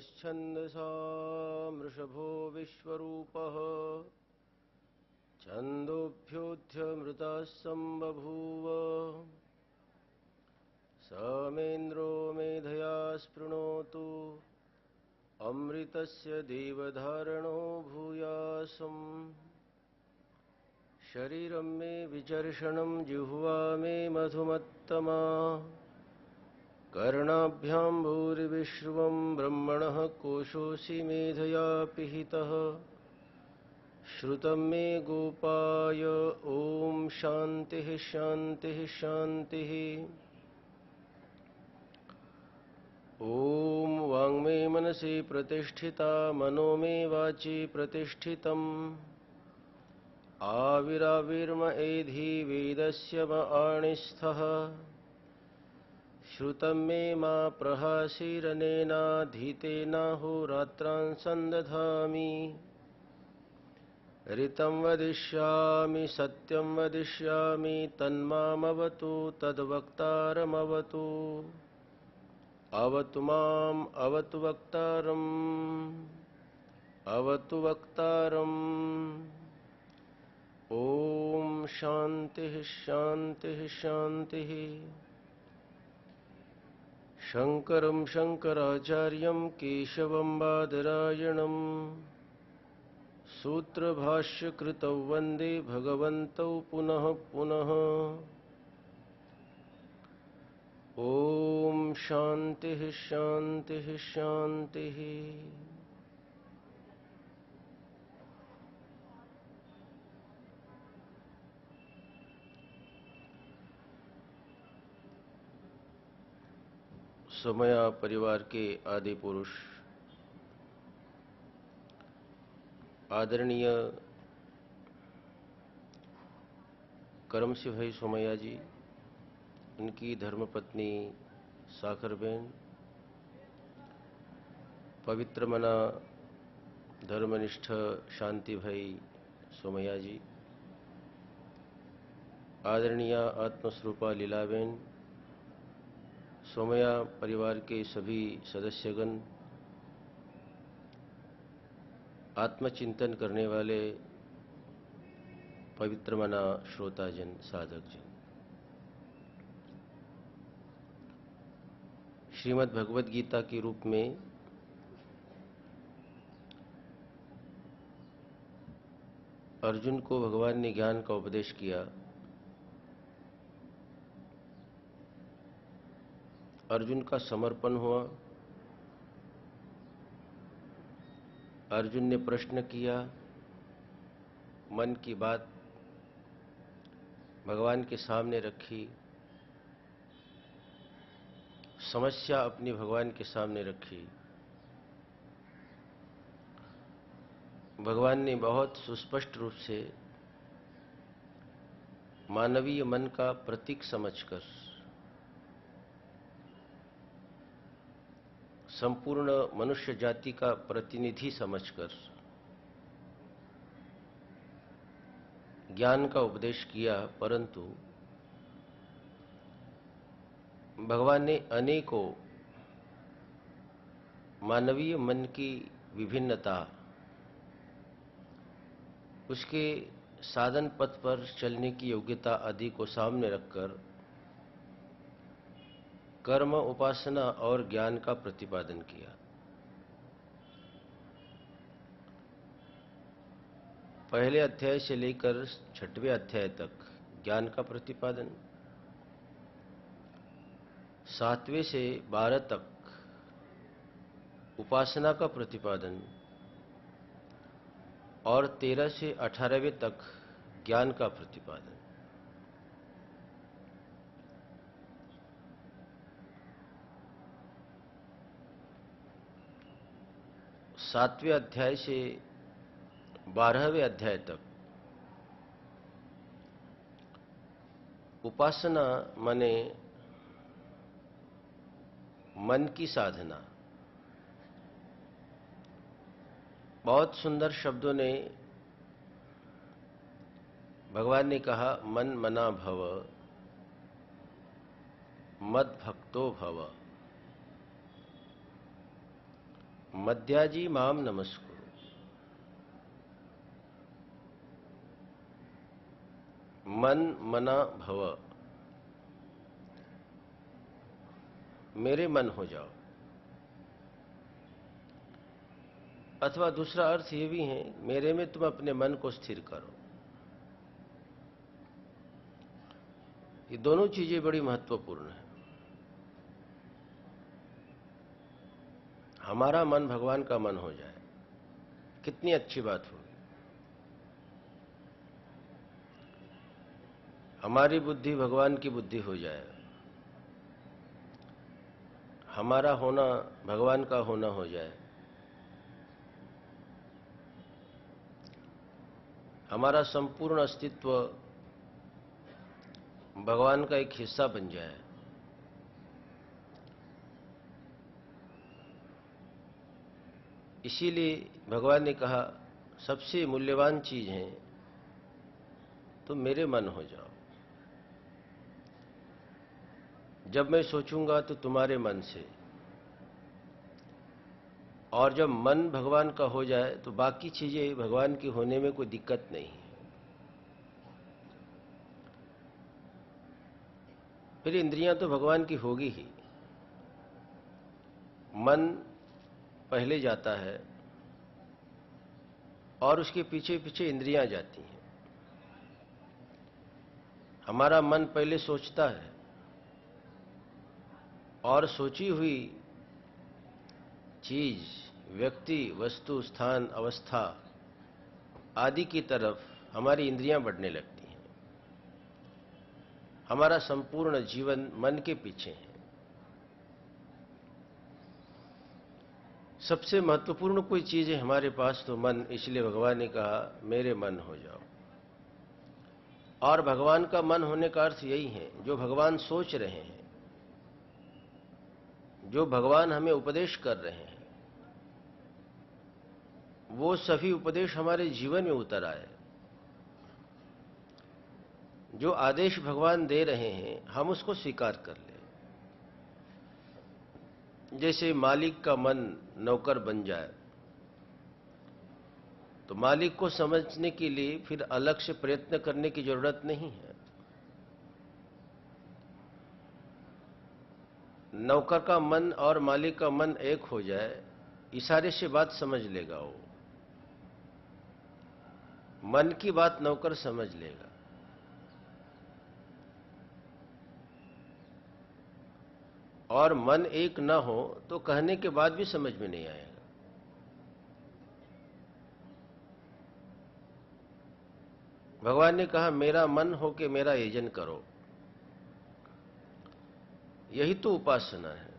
छन्दसा मृषभो विश्वरूपः छन्दोभ्योऽध्यमृताः सम्बभूव समेन्द्रो मेधया स्पृणोतु अमृतस्य देवधारणो भूयासम् शरीरं मे विचर्षणं जिह्वा मे मधुमत्तमा कर्णाभ्यां भूरिविश्रुवं ब्रह्मणः कोशोऽसि मेधया पिहितः श्रुतं मे गोपाय ॐ शान्तिः शान्तिः शान्तिः। ॐ वाङ्मे मनसि प्रतिष्ठिता मनो मे वाचि प्रतिष्ठितम् आविराविर्म एधि वेदस्य म आणिस्थः श्रुतं मे मा प्रहासीरनेनाधीतेनाहोरात्रान् सन्दधामि ऋतं वदिष्यामि सत्यं वदिष्यामि तन्मामवतु तद्वक्तारमवतु अवतु माम् अवतु वक्तारम् अवतु वक्तारम्। ॐ शान्तिः शान्तिः शान्तिः। शङ्करं शङ्कराचार्यं केशवं बादरायणं सूत्रभाष्यकृतौ वन्दे भगवन्तौ पुनः पुनः। ॐ शान्तिः शान्तिः शान्तिः। सोमया परिवार के आदि पुरुष आदरणीय करमसिंह भाई सोमया जी, उनकी धर्मपत्नी साखरबेन, पवित्र मना धर्मनिष्ठ शांति भाई सोमया जी, आदरणीय आत्मस्वरूपा लीलाबेन, सोमया परिवार के सभी सदस्यगण, आत्मचिंतन करने वाले पवित्र मना श्रोताजन, साधक जन, श्रीमद् भगवद गीता के रूप में अर्जुन को भगवान ने ज्ञान का उपदेश किया। अर्जुन का समर्पण हुआ। अर्जुन ने प्रश्न किया, मन की बात भगवान के सामने रखी, समस्या अपनी भगवान के सामने रखी। भगवान ने बहुत सुस्पष्ट रूप से मानवीय मन का प्रतीक समझकर, संपूर्ण मनुष्य जाति का प्रतिनिधि समझकर ज्ञान का उपदेश किया। परंतु भगवान ने अनेकों मानवीय मन की विभिन्नता, उसके साधन पथ पर चलने की योग्यता आदि को सामने रखकर कर्म, उपासना और ज्ञान का प्रतिपादन किया। पहले अध्याय से लेकर 6वें अध्याय तक ज्ञान का प्रतिपादन, 7वें से 12 तक उपासना का प्रतिपादन और 13 से 18वें तक ज्ञान का प्रतिपादन। सातवें अध्याय से 12वें अध्याय तक उपासना माने मन की साधना। बहुत सुंदर शब्दों ने भगवान ने कहा, मन मना भव मद भक्तो भव। मद्याजी माम नमस्कुरु। मन मना भव, मेरे मन हो जाओ। अथवा दूसरा अर्थ ये भी है, मेरे में तुम अपने मन को स्थिर करो। ये दोनों चीजें बड़ी महत्वपूर्ण हैं। हमारा मन भगवान का मन हो जाए, कितनी अच्छी बात होगी। हमारी बुद्धि भगवान की बुद्धि हो जाए, हमारा होना भगवान का होना हो जाए, हमारा संपूर्ण अस्तित्व भगवान का एक हिस्सा बन जाए। इसीलिए भगवान ने कहा, सबसे मूल्यवान चीज है तुम मेरे मन हो जाओ। जब मैं सोचूंगा तो तुम्हारे मन से, और जब मन भगवान का हो जाए तो बाकी चीजें भगवान की होने में कोई दिक्कत नहीं है। फिर इंद्रियां तो भगवान की होगी ही। मन पहले जाता है और उसके पीछे पीछे इंद्रियां जाती हैं। हमारा मन पहले सोचता है और सोची हुई चीज, व्यक्ति, वस्तु, स्थान, अवस्था आदि की तरफ हमारी इंद्रियां बढ़ने लगती हैं। हमारा संपूर्ण जीवन मन के पीछे है। सबसे महत्वपूर्ण कोई चीज है हमारे पास तो मन, इसलिए भगवान ने कहा मेरे मन हो जाओ। और भगवान का मन होने का अर्थ यही है, जो भगवान सोच रहे हैं, जो भगवान हमें उपदेश कर रहे हैं, वो सभी उपदेश हमारे जीवन में उतर आए। जो आदेश भगवान दे रहे हैं हम उसको स्वीकार कर लें। जैसे मालिक का मन नौकर बन जाए तो मालिक को समझने के लिए फिर अलग से प्रयत्न करने की जरूरत नहीं है। नौकर का मन और मालिक का मन एक हो जाए, इशारे से बात समझ लेगा वो। मन की बात नौकर समझ लेगा। और मन एक न हो तो कहने के बाद भी समझ में नहीं आएगा। भगवान ने कहा मेरा मन हो के मेरा यजन करो। यही तो उपासना है।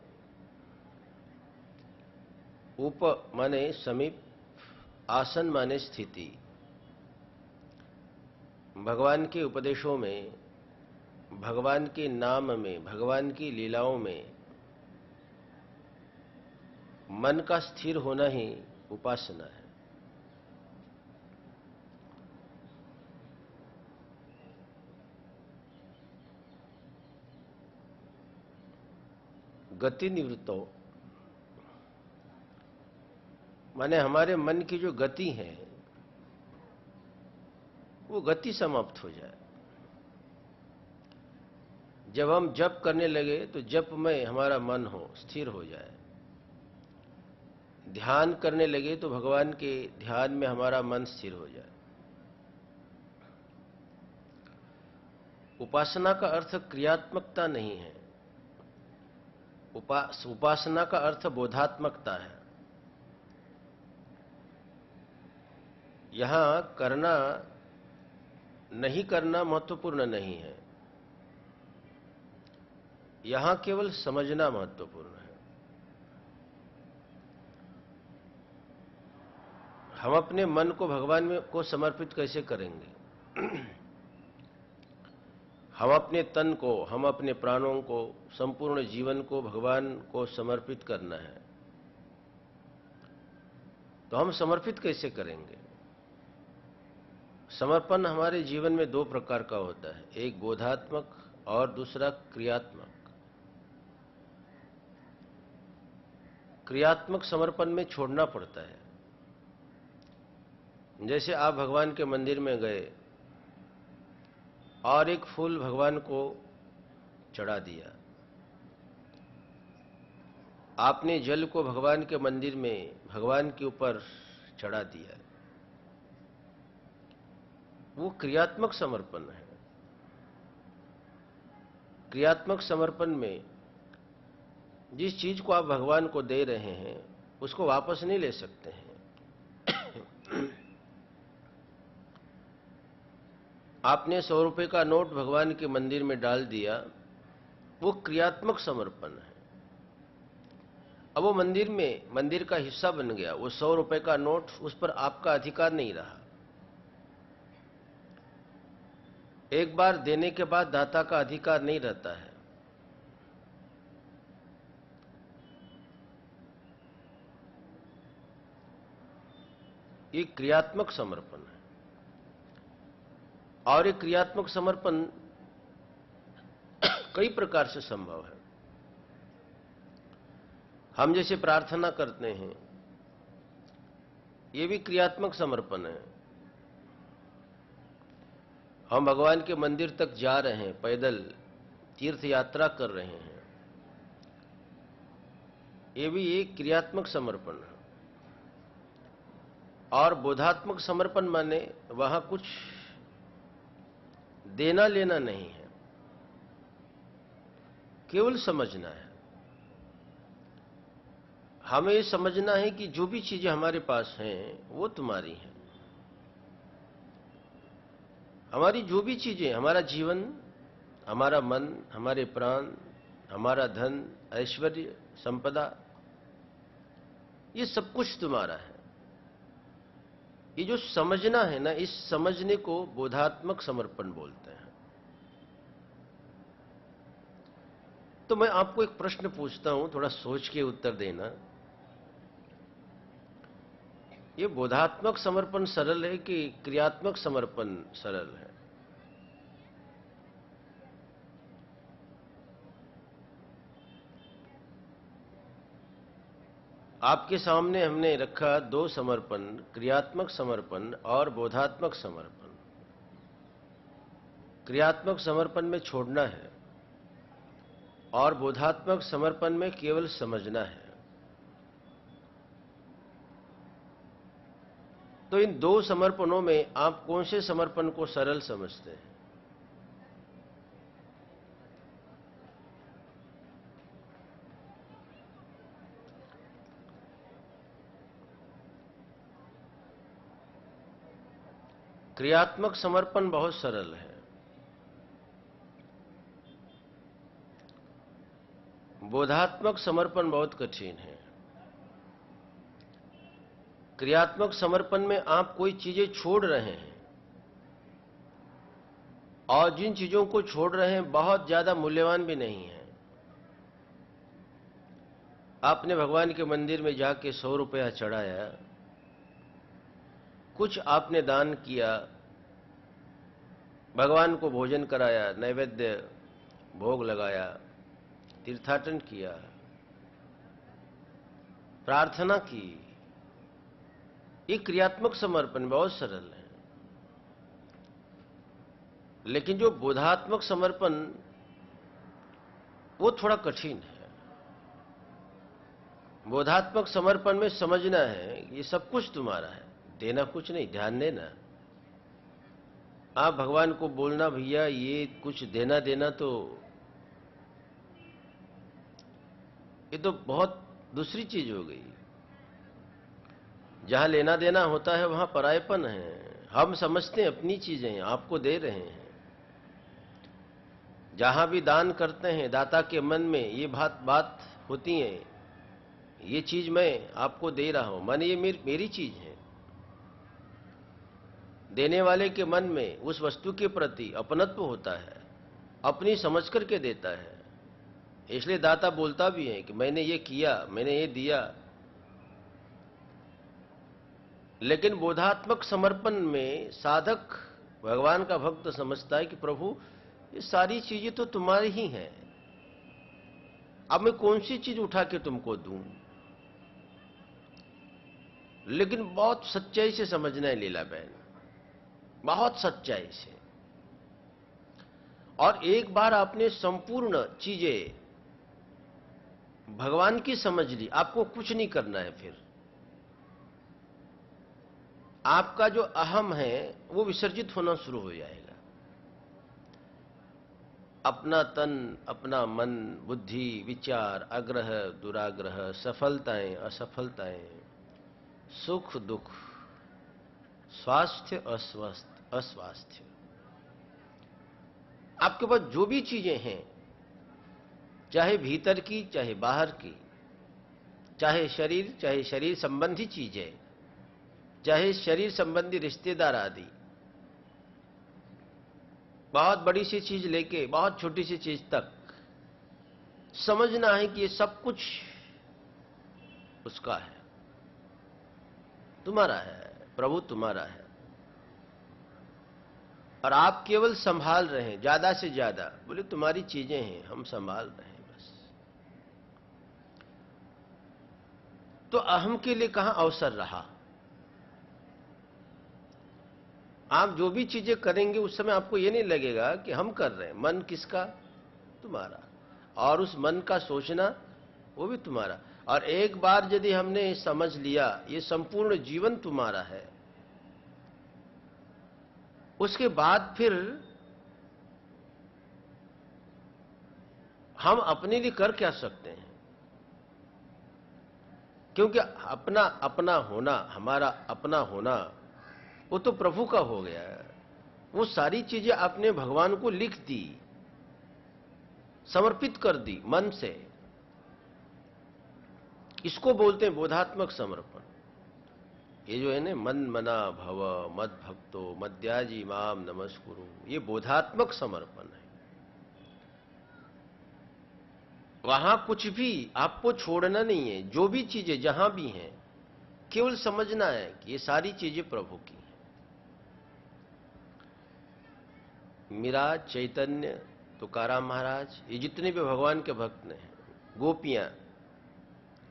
उप माने समीप, आसन माने स्थिति। भगवान के उपदेशों में, भगवान के नाम में, भगवान की लीलाओं में मन का स्थिर होना ही उपासना है। गति निवृत्तो माने हमारे मन की जो गति है वो गति समाप्त हो जाए। जब हम जप करने लगे तो जप में हमारा मन हो, स्थिर हो जाए। ध्यान करने लगे तो भगवान के ध्यान में हमारा मन स्थिर हो जाए। उपासना का अर्थ क्रियात्मकता नहीं है। उपासना का अर्थ बोधात्मकता है। यहां करना नहीं करना महत्वपूर्ण नहीं है, यहां केवल समझना महत्वपूर्ण है। हम अपने मन को भगवान में को समर्पित कैसे करेंगे? हम अपने तन को, हम अपने प्राणों को, संपूर्ण जीवन को भगवान को समर्पित करना है। तो हम समर्पित कैसे करेंगे? समर्पण हमारे जीवन में दो प्रकार का होता है, एक बोधात्मक और दूसरा क्रियात्मक। क्रियात्मक समर्पण में छोड़ना पड़ता है। जैसे आप भगवान के मंदिर में गए और एक फूल भगवान को चढ़ा दिया, आपने जल को भगवान के मंदिर में भगवान के ऊपर चढ़ा दिया, वो क्रियात्मक समर्पण है। क्रियात्मक समर्पण में जिस चीज को आप भगवान को दे रहे हैं उसको वापस नहीं ले सकते हैं। आपने 100 रुपए का नोट भगवान के मंदिर में डाल दिया, वो क्रियात्मक समर्पण है। अब वो मंदिर का हिस्सा बन गया, वो 100 रुपए का नोट, उस पर आपका अधिकार नहीं रहा। एक बार देने के बाद दाता का अधिकार नहीं रहता है। ये क्रियात्मक समर्पण है। और ये क्रियात्मक समर्पण कई प्रकार से संभव है। हम जैसे प्रार्थना करते हैं, ये भी क्रियात्मक समर्पण है। हम भगवान के मंदिर तक जा रहे हैं, पैदल तीर्थ यात्रा कर रहे हैं, ये भी एक क्रियात्मक समर्पण है। और बोधात्मक समर्पण माने वहां कुछ देना लेना नहीं है, केवल समझना है। हमें ये समझना है कि जो भी चीजें हमारे पास हैं वो तुम्हारी हैं। हमारी जो भी चीजें, हमारा जीवन, हमारा मन, हमारे प्राण, हमारा धन, ऐश्वर्य, संपदा, ये सब कुछ तुम्हारा है। ये जो समझना है ना, इस समझने को बोधात्मक समर्पण बोलते हैं। तो मैं आपको एक प्रश्न पूछता हूं, थोड़ा सोच के उत्तर देना। ये बोधात्मक समर्पण सरल है कि क्रियात्मक समर्पण सरल है? आपके सामने हमने रखा दो समर्पण, क्रियात्मक समर्पण और बोधात्मक समर्पण। क्रियात्मक समर्पण में छोड़ना है और बोधात्मक समर्पण में केवल समझना है। तो इन दो समर्पणों में आप कौन से समर्पण को सरल समझते हैं? क्रियात्मक समर्पण बहुत सरल है, बोधात्मक समर्पण बहुत कठिन है। क्रियात्मक समर्पण में आप कोई चीजें छोड़ रहे हैं और जिन चीजों को छोड़ रहे हैं बहुत ज्यादा मूल्यवान भी नहीं है। आपने भगवान के मंदिर में जाके 100 रुपया चढ़ाया, कुछ आपने दान किया, भगवान को भोजन कराया, नैवेद्य भोग लगाया, तीर्थाटन किया, प्रार्थना की, ये क्रियात्मक समर्पण बहुत सरल है। लेकिन जो बोधात्मक समर्पण वो थोड़ा कठिन है। बोधात्मक समर्पण में समझना है ये सब कुछ तुम्हारा है, देना कुछ नहीं, ध्यान देना। आप भगवान को बोलना, भैया ये कुछ देना देना, तो ये तो बहुत दूसरी चीज हो गई। जहां लेना देना होता है वहां परायपन है। हम समझते हैं अपनी चीजें आपको दे रहे हैं। जहां भी दान करते हैं, दाता के मन में ये बात होती है, ये चीज मैं आपको दे रहा हूं, माने ये मेरी चीज है। देने वाले के मन में उस वस्तु के प्रति अपनत्व होता है, अपनी समझ करके देता है। इसलिए दाता बोलता भी है कि मैंने ये किया, मैंने ये दिया। लेकिन बोधात्मक समर्पण में साधक, भगवान का भक्त समझता है कि प्रभु ये सारी चीजें तो तुम्हारी ही हैं, अब मैं कौन सी चीज उठा के तुमको दूं? लेकिन बहुत सच्चाई से समझना है लीला बहन, बहुत सच्चाई से। और एक बार आपने संपूर्ण चीजें भगवान की समझ ली, आपको कुछ नहीं करना है। फिर आपका जो अहम है वो विसर्जित होना शुरू हो जाएगा। अपना तन, अपना मन, बुद्धि, विचार, आग्रह, दुराग्रह, सफलताएं, असफलताएं, सुख दुख, स्वास्थ्य अस्वस्थ अस्वास्थ्य, आपके पास जो भी चीजें हैं, चाहे भीतर की चाहे बाहर की, चाहे शरीर संबंधी चीजें, चाहे शरीर संबंधी रिश्तेदार आदि, बहुत बड़ी सी चीज लेके बहुत छोटी सी चीज तक, समझना है कि ये सब कुछ उसका है, तुम्हारा है, प्रभु तुम्हारा है। और आप केवल संभाल रहे हैं, ज्यादा से ज्यादा बोले तुम्हारी चीजें हैं, हम संभाल रहे हैं बस। तो अहम के लिए कहां अवसर रहा? आप जो भी चीजें करेंगे उस समय आपको ये नहीं लगेगा कि हम कर रहे हैं। मन किसका? तुम्हारा। और उस मन का सोचना वो भी तुम्हारा। और एक बार यदि हमने समझ लिया ये संपूर्ण जीवन तुम्हारा है, उसके बाद फिर हम अपने लिए कर क्या सकते हैं? क्योंकि अपना अपना होना, हमारा अपना होना वो तो प्रभु का हो गया। वो सारी चीजें आपने भगवान को लिख दी, समर्पित कर दी मन से। इसको बोलते हैं बोधात्मक समर्पण। ये जो है ना, मन मना भव मद भक्तो मद्याजी माम नमस्कुरु, ये बोधात्मक समर्पण है। वहां कुछ भी आपको छोड़ना नहीं है। जो भी चीजें जहां भी हैं, केवल समझना है कि ये सारी चीजें प्रभु की हैं। मीरा, चैतन्य, तुकाराम महाराज, ये जितने भी भगवान के भक्त हैं, गोपियां,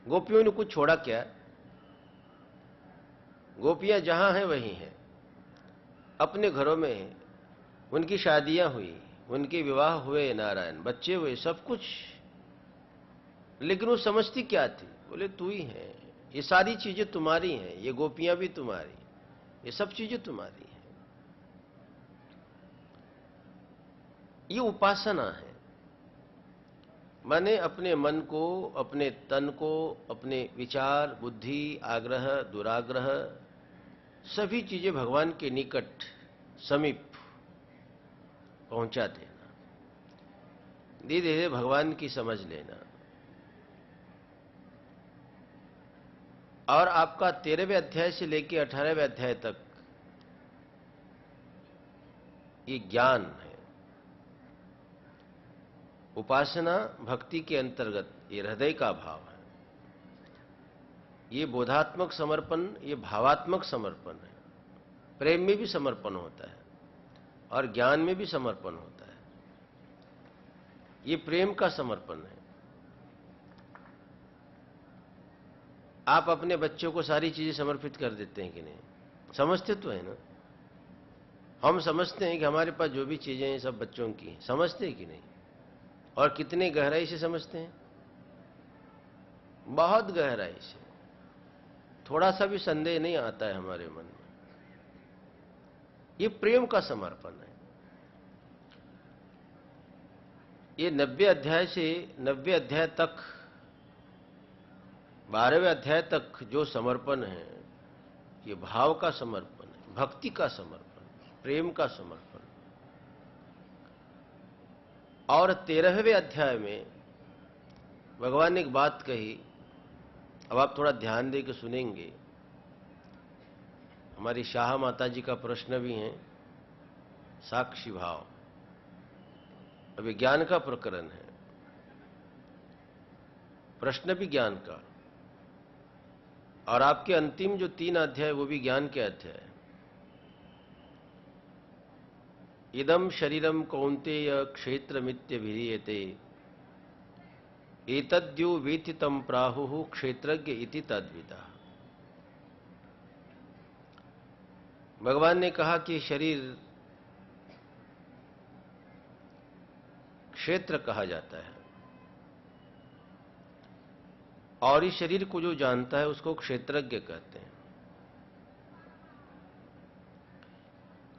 गोपियों ने कुछ छोड़ा क्या? गोपियां जहां हैं वहीं हैं, अपने घरों में हैं। उनकी शादियां हुई, उनके विवाह हुए, नारायण, बच्चे हुए, सब कुछ। लेकिन वो समझती क्या थी? बोले तू ही है, ये सारी चीजें तुम्हारी हैं, ये गोपियां भी तुम्हारी, ये सब चीजें तुम्हारी हैं। ये उपासना है। माने अपने मन को, अपने तन को, अपने विचार, बुद्धि, आग्रह, दुराग्रह, सभी चीजें भगवान के निकट, समीप पहुंचा देना, धीरे धीरे भगवान की समझ लेना। और आपका 13वें अध्याय से लेकर 18वें अध्याय तक ये ज्ञान है। उपासना भक्ति के अंतर्गत ये हृदय का भाव है। ये बोधात्मक समर्पण, ये भावात्मक समर्पण है। प्रेम में भी समर्पण होता है और ज्ञान में भी समर्पण होता है। ये प्रेम का समर्पण है। आप अपने बच्चों को सारी चीजें समर्पित कर देते हैं कि नहीं? समझते तो है ना? हम समझते हैं कि हमारे पास जो भी चीजें हैं सब बच्चों की हैं। समझते हैं कि नहीं? और कितने गहराई से समझते हैं? बहुत गहराई से। थोड़ा सा भी संदेह नहीं आता है हमारे मन में। ये प्रेम का समर्पण है। ये 90 अध्याय से 90 अध्याय तक, 12वें अध्याय तक जो समर्पण है, ये भाव का समर्पण है, भक्ति का समर्पण, प्रेम का समर्पण। और 13वें अध्याय में भगवान ने एक बात कही, अब आप थोड़ा ध्यान दे के सुनेंगे। हमारी शाह माता जी का प्रश्न भी है, साक्षी भाव। अभी ज्ञान का प्रकरण है, प्रश्न भी ज्ञान का। और आपके अंतिम जो 3 अध्याय वो भी ज्ञान के अध्याय। इदम शरीरम कौन्तेय क्षेत्रमित्यभिधीयते एतद्यो वेति तं प्राहुः क्षेत्रज्ञ इति तद्विदः। भगवान ने कहा कि शरीर क्षेत्र कहा जाता है, और इस शरीर को जो जानता है उसको क्षेत्रज्ञ कहते हैं।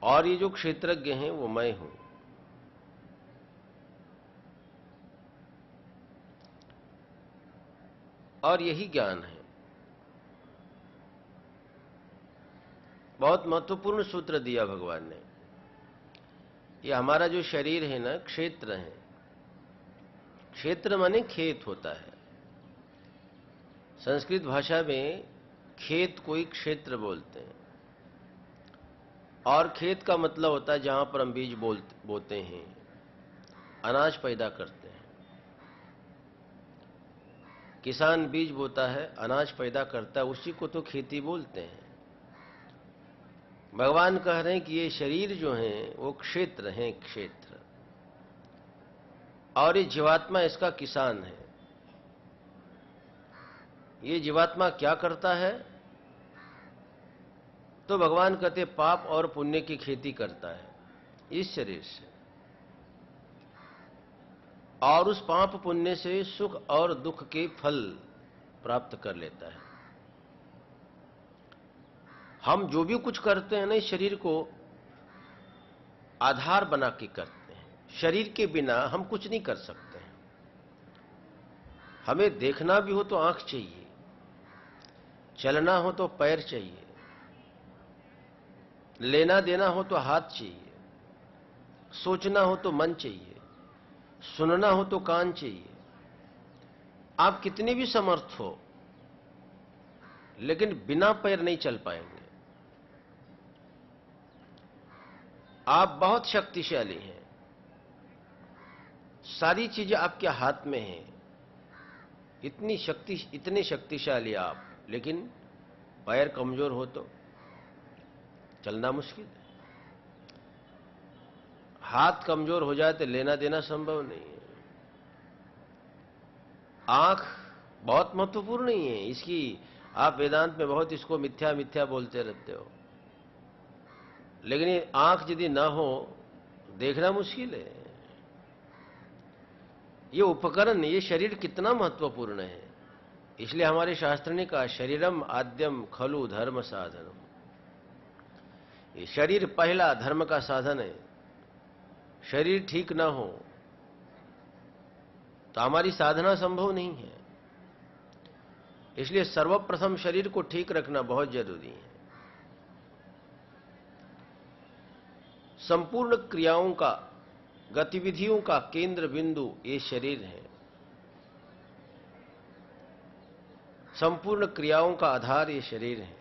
और ये जो क्षेत्रज्ञ हैं वो मैं हूं। और यही ज्ञान है। बहुत महत्वपूर्ण सूत्र दिया भगवान ने। ये हमारा जो शरीर है ना, क्षेत्र है। क्षेत्र माने खेत होता है। संस्कृत भाषा में खेत को ही क्षेत्र बोलते हैं। और खेत का मतलब होता है जहां पर हम बीज बोते हैं, अनाज पैदा करते हैं। किसान बीज बोता है, अनाज पैदा करता है, उसी को तो खेती बोलते हैं। भगवान कह रहे हैं कि ये शरीर जो है वो क्षेत्र है, क्षेत्र। और ये जीवात्मा इसका किसान है। ये जीवात्मा क्या करता है? तो भगवान कहते पाप और पुण्य की खेती करता है इस शरीर से, और उस पाप पुण्य से सुख और दुख के फल प्राप्त कर लेता है। हम जो भी कुछ करते हैं ना, इस शरीर को आधार बना के करते हैं। शरीर के बिना हम कुछ नहीं कर सकते हैं। हमें देखना भी हो तो आंख चाहिए, चलना हो तो पैर चाहिए, लेना देना हो तो हाथ चाहिए, सोचना हो तो मन चाहिए, सुनना हो तो कान चाहिए। आप कितने भी समर्थ हो, लेकिन बिना पैर नहीं चल पाएंगे। आप बहुत शक्तिशाली हैं, सारी चीजें आपके हाथ में हैं, इतने शक्तिशाली आप, लेकिन पैर कमजोर हो तो चलना मुश्किल है। हाथ कमजोर हो जाए तो लेना देना संभव नहीं है। आंख बहुत महत्वपूर्ण नहीं है, इसकी आप वेदांत में बहुत इसको मिथ्या मिथ्या बोलते रहते हो, लेकिन ये आंख यदि ना हो देखना मुश्किल है। ये उपकरण, ये शरीर कितना महत्वपूर्ण है। इसलिए हमारे शास्त्र ने कहा शरीरम आद्यम खलु धर्म साधनम। ये शरीर पहला धर्म का साधन है। शरीर ठीक ना हो तो हमारी साधना संभव नहीं है। इसलिए सर्वप्रथम शरीर को ठीक रखना बहुत जरूरी है। संपूर्ण क्रियाओं का, गतिविधियों का केंद्र बिंदु ये शरीर है। संपूर्ण क्रियाओं का आधार ये शरीर है।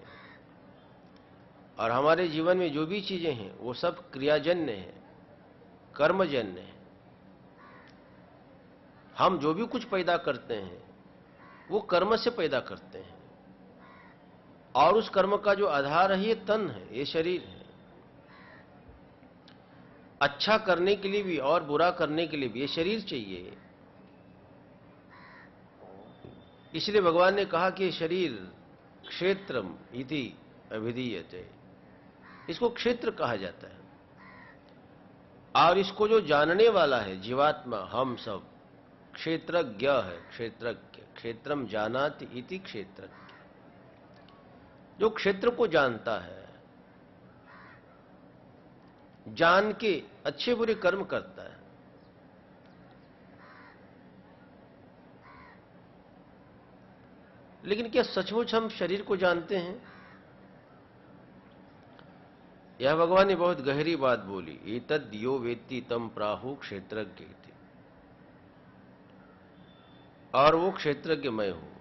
और हमारे जीवन में जो भी चीजें हैं वो सब क्रियाजन्य है, कर्मजन्य है। हम जो भी कुछ पैदा करते हैं वो कर्म से पैदा करते हैं, और उस कर्म का जो आधार है ये तन है, ये शरीर है। अच्छा करने के लिए भी और बुरा करने के लिए भी ये शरीर चाहिए। इसलिए भगवान ने कहा कि शरीर क्षेत्रम इति अभिधीयते, इसको क्षेत्र कहा जाता है। और इसको जो जानने वाला है जीवात्मा, हम सब, क्षेत्रज्ञ है, क्षेत्रज्ञ। क्षेत्रम जानाति इति क्षेत्रज्ञ। जो क्षेत्र को जानता है, जान के अच्छे बुरे कर्म करता है। लेकिन क्या सचमुच हम शरीर को जानते हैं? यह भगवान ने बहुत गहरी बात बोली। एतद यो वेत्ति तम प्राहु क्षेत्रज्ञ। और वो क्षेत्रज्ञ मैं हूं।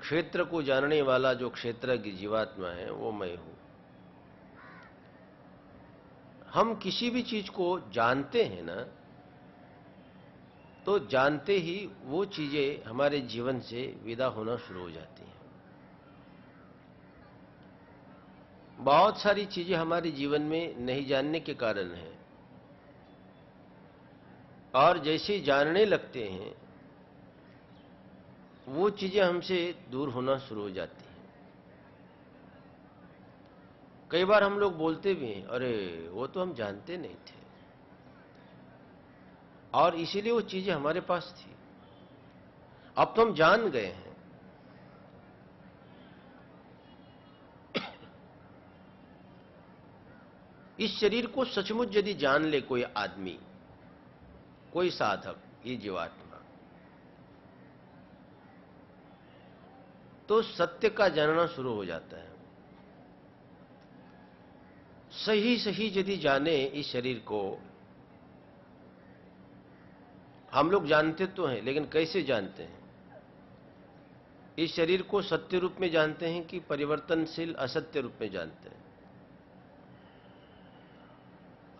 क्षेत्र को जानने वाला जो क्षेत्रज्ञ जीवात्मा है वो मैं हूं। हम किसी भी चीज को जानते हैं ना, तो जानते ही वो चीजें हमारे जीवन से विदा होना शुरू हो जाती हैं। बहुत सारी चीजें हमारे जीवन में नहीं जानने के कारण है, और जैसे जानने लगते हैं वो चीजें हमसे दूर होना शुरू हो जाती हैं। कई बार हम लोग बोलते भी हैं, अरे वो तो हम जानते नहीं थे, और इसीलिए वो चीजें हमारे पास थी। अब तो हम जान गए हैं। इस शरीर को सचमुच यदि जान ले कोई आदमी, कोई साधक, ये जीवात्मा, तो सत्य का जानना शुरू हो जाता है। सही सही यदि जाने इस शरीर को, हम लोग जानते तो हैं, लेकिन कैसे जानते हैं? इस शरीर को सत्य रूप में जानते हैं कि परिवर्तनशील असत्य रूप में जानते हैं?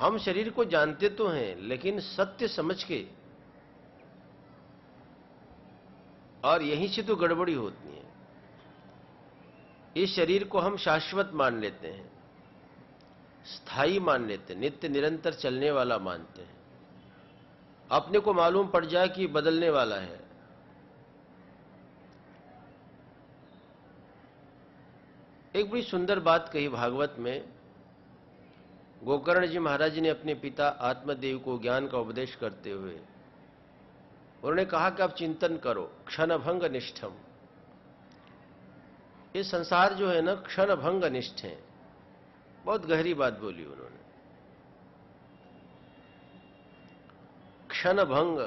हम शरीर को जानते तो हैं, लेकिन सत्य समझ के, और यहीं से तो गड़बड़ी होती है। इस शरीर को हम शाश्वत मान लेते हैं, स्थायी मान लेते हैं, नित्य निरंतर चलने वाला मानते हैं। अपने को मालूम पड़ जाए कि बदलने वाला है। एक बड़ी सुंदर बात कही भागवत में। गोकर्ण जी महाराज जी ने अपने पिता आत्मदेव को ज्ञान का उपदेश करते हुए उन्होंने कहा कि आप चिंतन करो, क्षणभंग निष्ठम। ये संसार जो है ना, क्षणभंग निष्ठ है। बहुत गहरी बात बोली उन्होंने। क्षणभंग,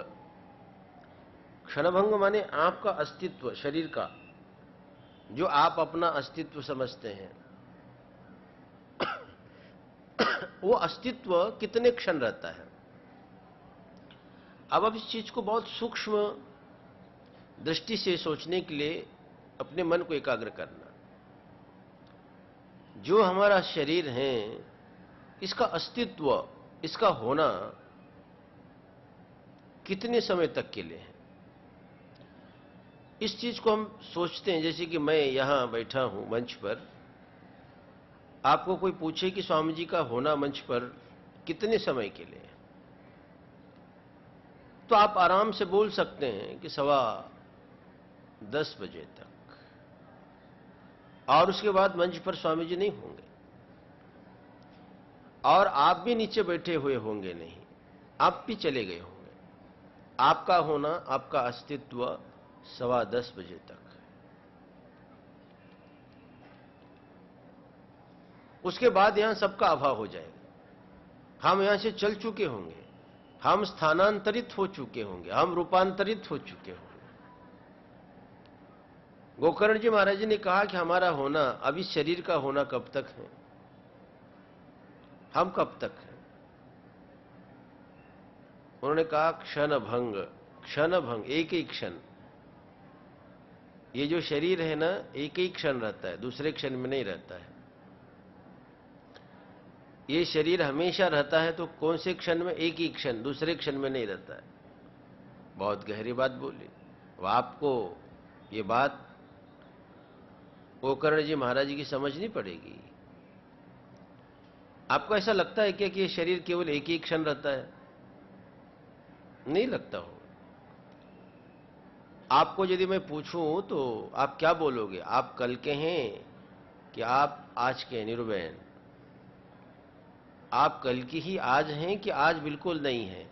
क्षणभंग माने आपका अस्तित्व, शरीर का जो आप अपना अस्तित्व समझते हैं, वो अस्तित्व कितने क्षण रहता है। अब इस चीज को बहुत सूक्ष्म दृष्टि से सोचने के लिए अपने मन को एकाग्र करना। जो हमारा शरीर है, इसका अस्तित्व, इसका होना कितने समय तक के लिए है, इस चीज को हम सोचते हैं। जैसे कि मैं यहां बैठा हूं मंच पर, आपको कोई पूछे कि स्वामी जी का होना मंच पर कितने समय के लिए है, तो आप आराम से बोल सकते हैं कि 10:15 बजे तक, और उसके बाद मंच पर स्वामी जी नहीं होंगे, और आप भी नीचे बैठे हुए होंगे नहीं, आप भी चले गए होंगे। आपका होना, आपका अस्तित्व 10:15 बजे तक। उसके बाद यहां सबका अभाव हो जाएगा। हम यहां से चल चुके होंगे, हम स्थानांतरित हो चुके होंगे, हम रूपांतरित हो चुके होंगे। गोकर्ण जी महाराज जी ने कहा कि हमारा होना, अब इस शरीर का होना कब तक है, हम कब तक हैं? उन्होंने कहा क्षणभंग, क्षणभंग, एक ही क्षण। ये जो शरीर है ना, एक ही क्षण रहता है, दूसरे क्षण में नहीं रहता है। ये शरीर हमेशा रहता है, तो कौन से क्षण में? एक ही क्षण, दूसरे क्षण में नहीं रहता है। बहुत गहरी बात बोली। वो आपको ये बात गोकर्ण जी महाराज जी की समझनी पड़ेगी। आपको ऐसा लगता है क्या कि ये शरीर केवल एक ही क्षण रहता है? नहीं लगता हो। आपको यदि मैं पूछूं तो आप क्या बोलोगे? आप कल के हैं कि आप आज के? निरुबैन, आप कल की ही आज हैं कि आज बिल्कुल नहीं है?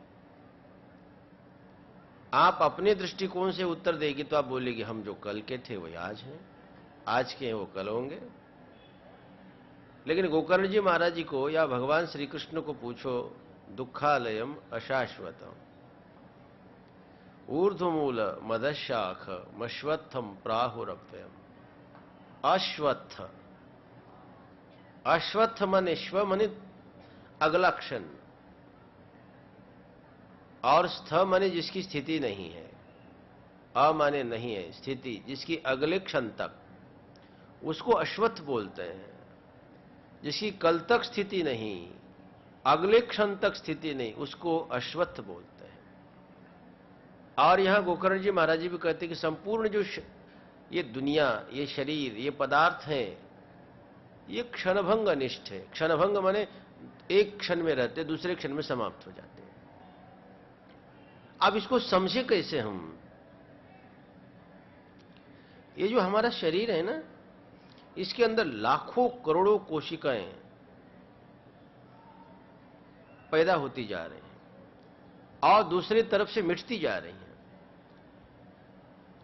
आप अपने दृष्टिकोण से उत्तर देगी तो आप बोलेगी हम जो कल के थे वही आज हैं, आज के हैं वो कल होंगे। लेकिन गोकर्ण जी महाराज जी को या भगवान श्री कृष्ण को पूछो, दुखालयम अशाश्वतम ऊर्ध्वमूल मदशाख मश्वत्थम प्राहुरव्ययम। अश्वत्थ, अश्वत्थ माने स्व माने अगला क्षण, और स्थ माने जिसकी स्थिति नहीं है, अ माने नहीं है, स्थिति जिसकी अगले क्षण तक, उसको अश्वत्थ बोलते हैं। जिसकी कल तक स्थिति नहीं, अगले क्षण तक स्थिति नहीं, उसको अश्वत्थ बोलते हैं। और यहां गोकर्ण जी महाराज जी भी कहते हैं कि संपूर्ण जो ये दुनिया, ये शरीर, ये पदार्थ हैं, ये क्षणभंग अनिष्ट है। क्षणभंग माने एक क्षण में रहते, दूसरे क्षण में समाप्त हो जाते हैं। अब इसको समझे कैसे हम? ये जो हमारा शरीर है ना, इसके अंदर लाखों करोड़ों कोशिकाएं पैदा होती जा रही हैं और दूसरी तरफ से मिटती जा रही हैं।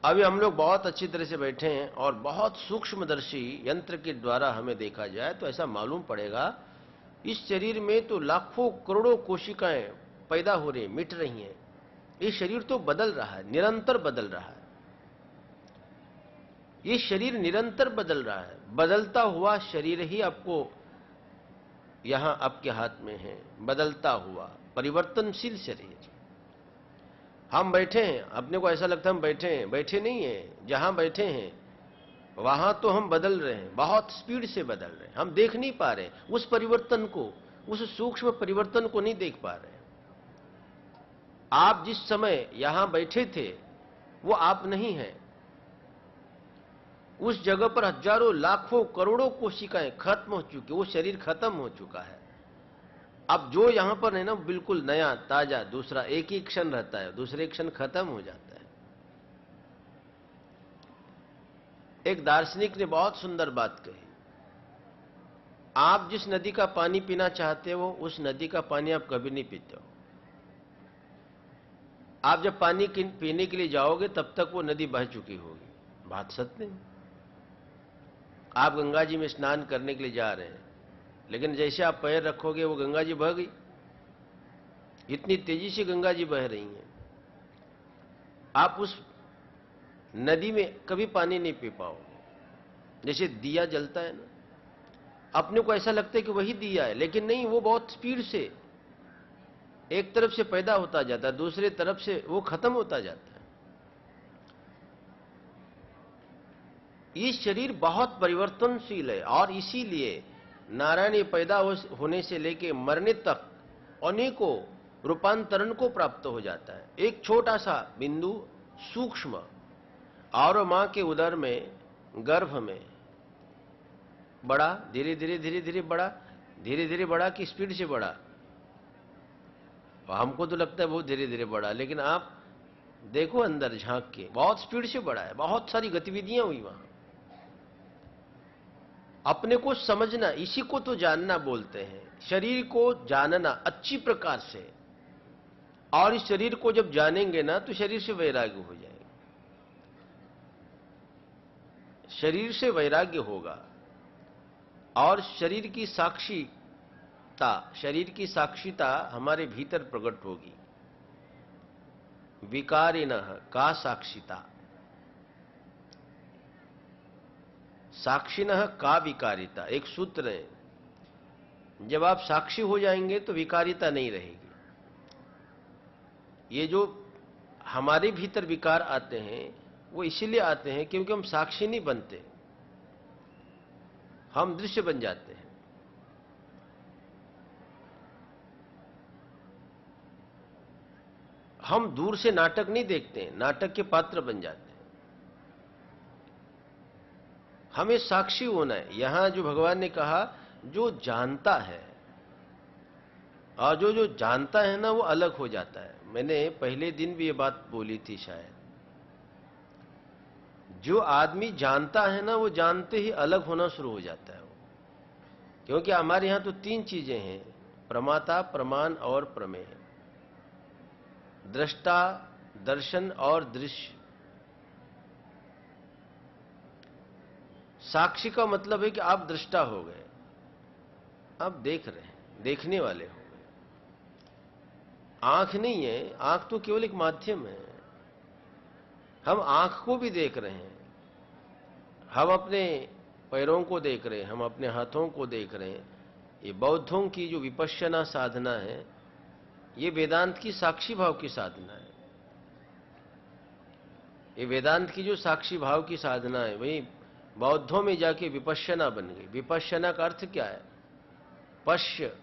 अभी हम लोग बहुत अच्छी तरह से बैठे हैं और बहुत सूक्ष्मदर्शी यंत्र के द्वारा हमें देखा जाए तो ऐसा मालूम पड़ेगा इस शरीर में तो लाखों करोड़ों कोशिकाएं पैदा हो रही, मिट रही हैं। ये शरीर तो बदल रहा है, निरंतर बदल रहा है। ये शरीर निरंतर बदल रहा है। बदलता हुआ शरीर ही आपको यहां आपके हाथ में है, बदलता हुआ परिवर्तनशील शरीर। हम बैठे हैं, अपने को ऐसा लगता है हम बैठे हैं, बैठे नहीं हैं। जहां बैठे हैं वहां तो हम बदल रहे हैं, बहुत स्पीड से बदल रहे हैं। हम देख नहीं पा रहे उस परिवर्तन को, उस सूक्ष्म परिवर्तन को नहीं देख पा रहे। आप जिस समय यहां बैठे थे वो आप नहीं हैं। उस जगह पर हजारों लाखों करोड़ों कोशिकाएं खत्म हो चुकी, वो शरीर खत्म हो चुका है। अब जो यहां पर है ना बिल्कुल नया ताजा दूसरा, एक ही क्षण रहता है, दूसरे क्षण खत्म हो जाता है। एक दार्शनिक ने बहुत सुंदर बात कही, आप जिस नदी का पानी पीना चाहते हो उस नदी का पानी आप कभी नहीं पीते हो। आप जब पानी पीने के लिए जाओगे तब तक वो नदी बह चुकी होगी। बात सत्य नहीं। आप गंगा जी में स्नान करने के लिए जा रहे हैं, लेकिन जैसे आप पैर रखोगे वो गंगा जी बह गई। इतनी तेजी से गंगा जी बह रही हैं, आप उस नदी में कभी पानी नहीं पी पाओगे। जैसे दिया जलता है ना, अपने को ऐसा लगता है कि वही दिया है, लेकिन नहीं, वो बहुत स्पीड से एक तरफ से पैदा होता जाता है, दूसरे तरफ से वो खत्म होता जाता है। ये शरीर बहुत परिवर्तनशील है और इसीलिए नारायण पैदा होने से लेके मरने तक अनेकों रूपांतरण को प्राप्त हो जाता है। एक छोटा सा बिंदु सूक्ष्म और मां के उदर में, गर्भ में बड़ा, धीरे धीरे धीरे धीरे बड़ा, धीरे धीरे बड़ा की स्पीड से बड़ा। हमको तो लगता है बहुत धीरे धीरे बड़ा, लेकिन आप देखो अंदर झांक के, बहुत स्पीड से बड़ा है। बहुत सारी गतिविधियां हुई वहां। अपने को समझना, इसी को तो जानना बोलते हैं। शरीर को जानना अच्छी प्रकार से, और इस शरीर को जब जानेंगे ना तो शरीर से वैराग्य हो जाएगा। शरीर से वैराग्य होगा और शरीर की साक्षीता हमारे भीतर प्रकट होगी। विकारिणः का साक्षिता, साक्षिणः का विकारिता, एक सूत्र है। जब आप साक्षी हो जाएंगे तो विकारिता नहीं रहेगी। ये जो हमारे भीतर विकार आते हैं वो इसीलिए आते हैं क्योंकि हम साक्षी नहीं बनते, हम दृश्य बन जाते हैं। हम दूर से नाटक नहीं देखते हैं, नाटक के पात्र बन जाते हैं। हमें साक्षी होना है। यहां जो भगवान ने कहा, जो जानता है, और जो जानता है ना वो अलग हो जाता है। मैंने पहले दिन भी ये बात बोली थी शायद। जो आदमी जानता है ना वो जानते ही अलग होना शुरू हो जाता है। क्योंकि हमारे यहां तो तीन चीजें हैं, प्रमाता, प्रमाण और प्रमेय। दृष्टा, दर्शन और दृश्य। साक्षी का मतलब है कि आप दृष्टा हो गए, आप देख रहे हैं, देखने वाले हो गए। आंख नहीं है, आंख तो केवल एक माध्यम है। हम आंख को भी देख रहे हैं, हम अपने पैरों को देख रहे हैं, हम अपने हाथों को देख रहे हैं। ये बौद्धों की जो विपश्यना साधना है, ये वेदांत की साक्षी भाव की साधना है। ये वेदांत की जो साक्षी भाव की साधना है, वही बौद्धों में जाके विपश्यना बन गई। विपश्यना का अर्थ क्या है? पश्य।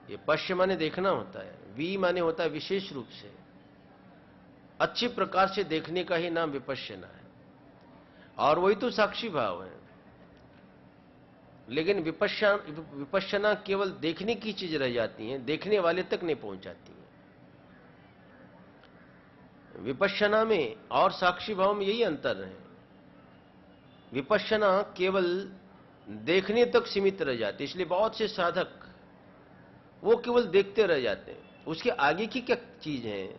ये पश्य माने देखना होता है, वी माने होता है विशेष रूप से, अच्छी प्रकार से देखने का ही नाम विपश्यना है। और वही तो साक्षी भाव है। लेकिन विपश्यना केवल देखने की चीज रह जाती है, देखने वाले तक नहीं पहुंचाती है। विपश्यना में और साक्षी भाव में यही अंतर है। विपश्यना केवल देखने तक सीमित रह जाती, इसलिए बहुत से साधक वो केवल देखते रह जाते हैं, उसके आगे की क्या चीज है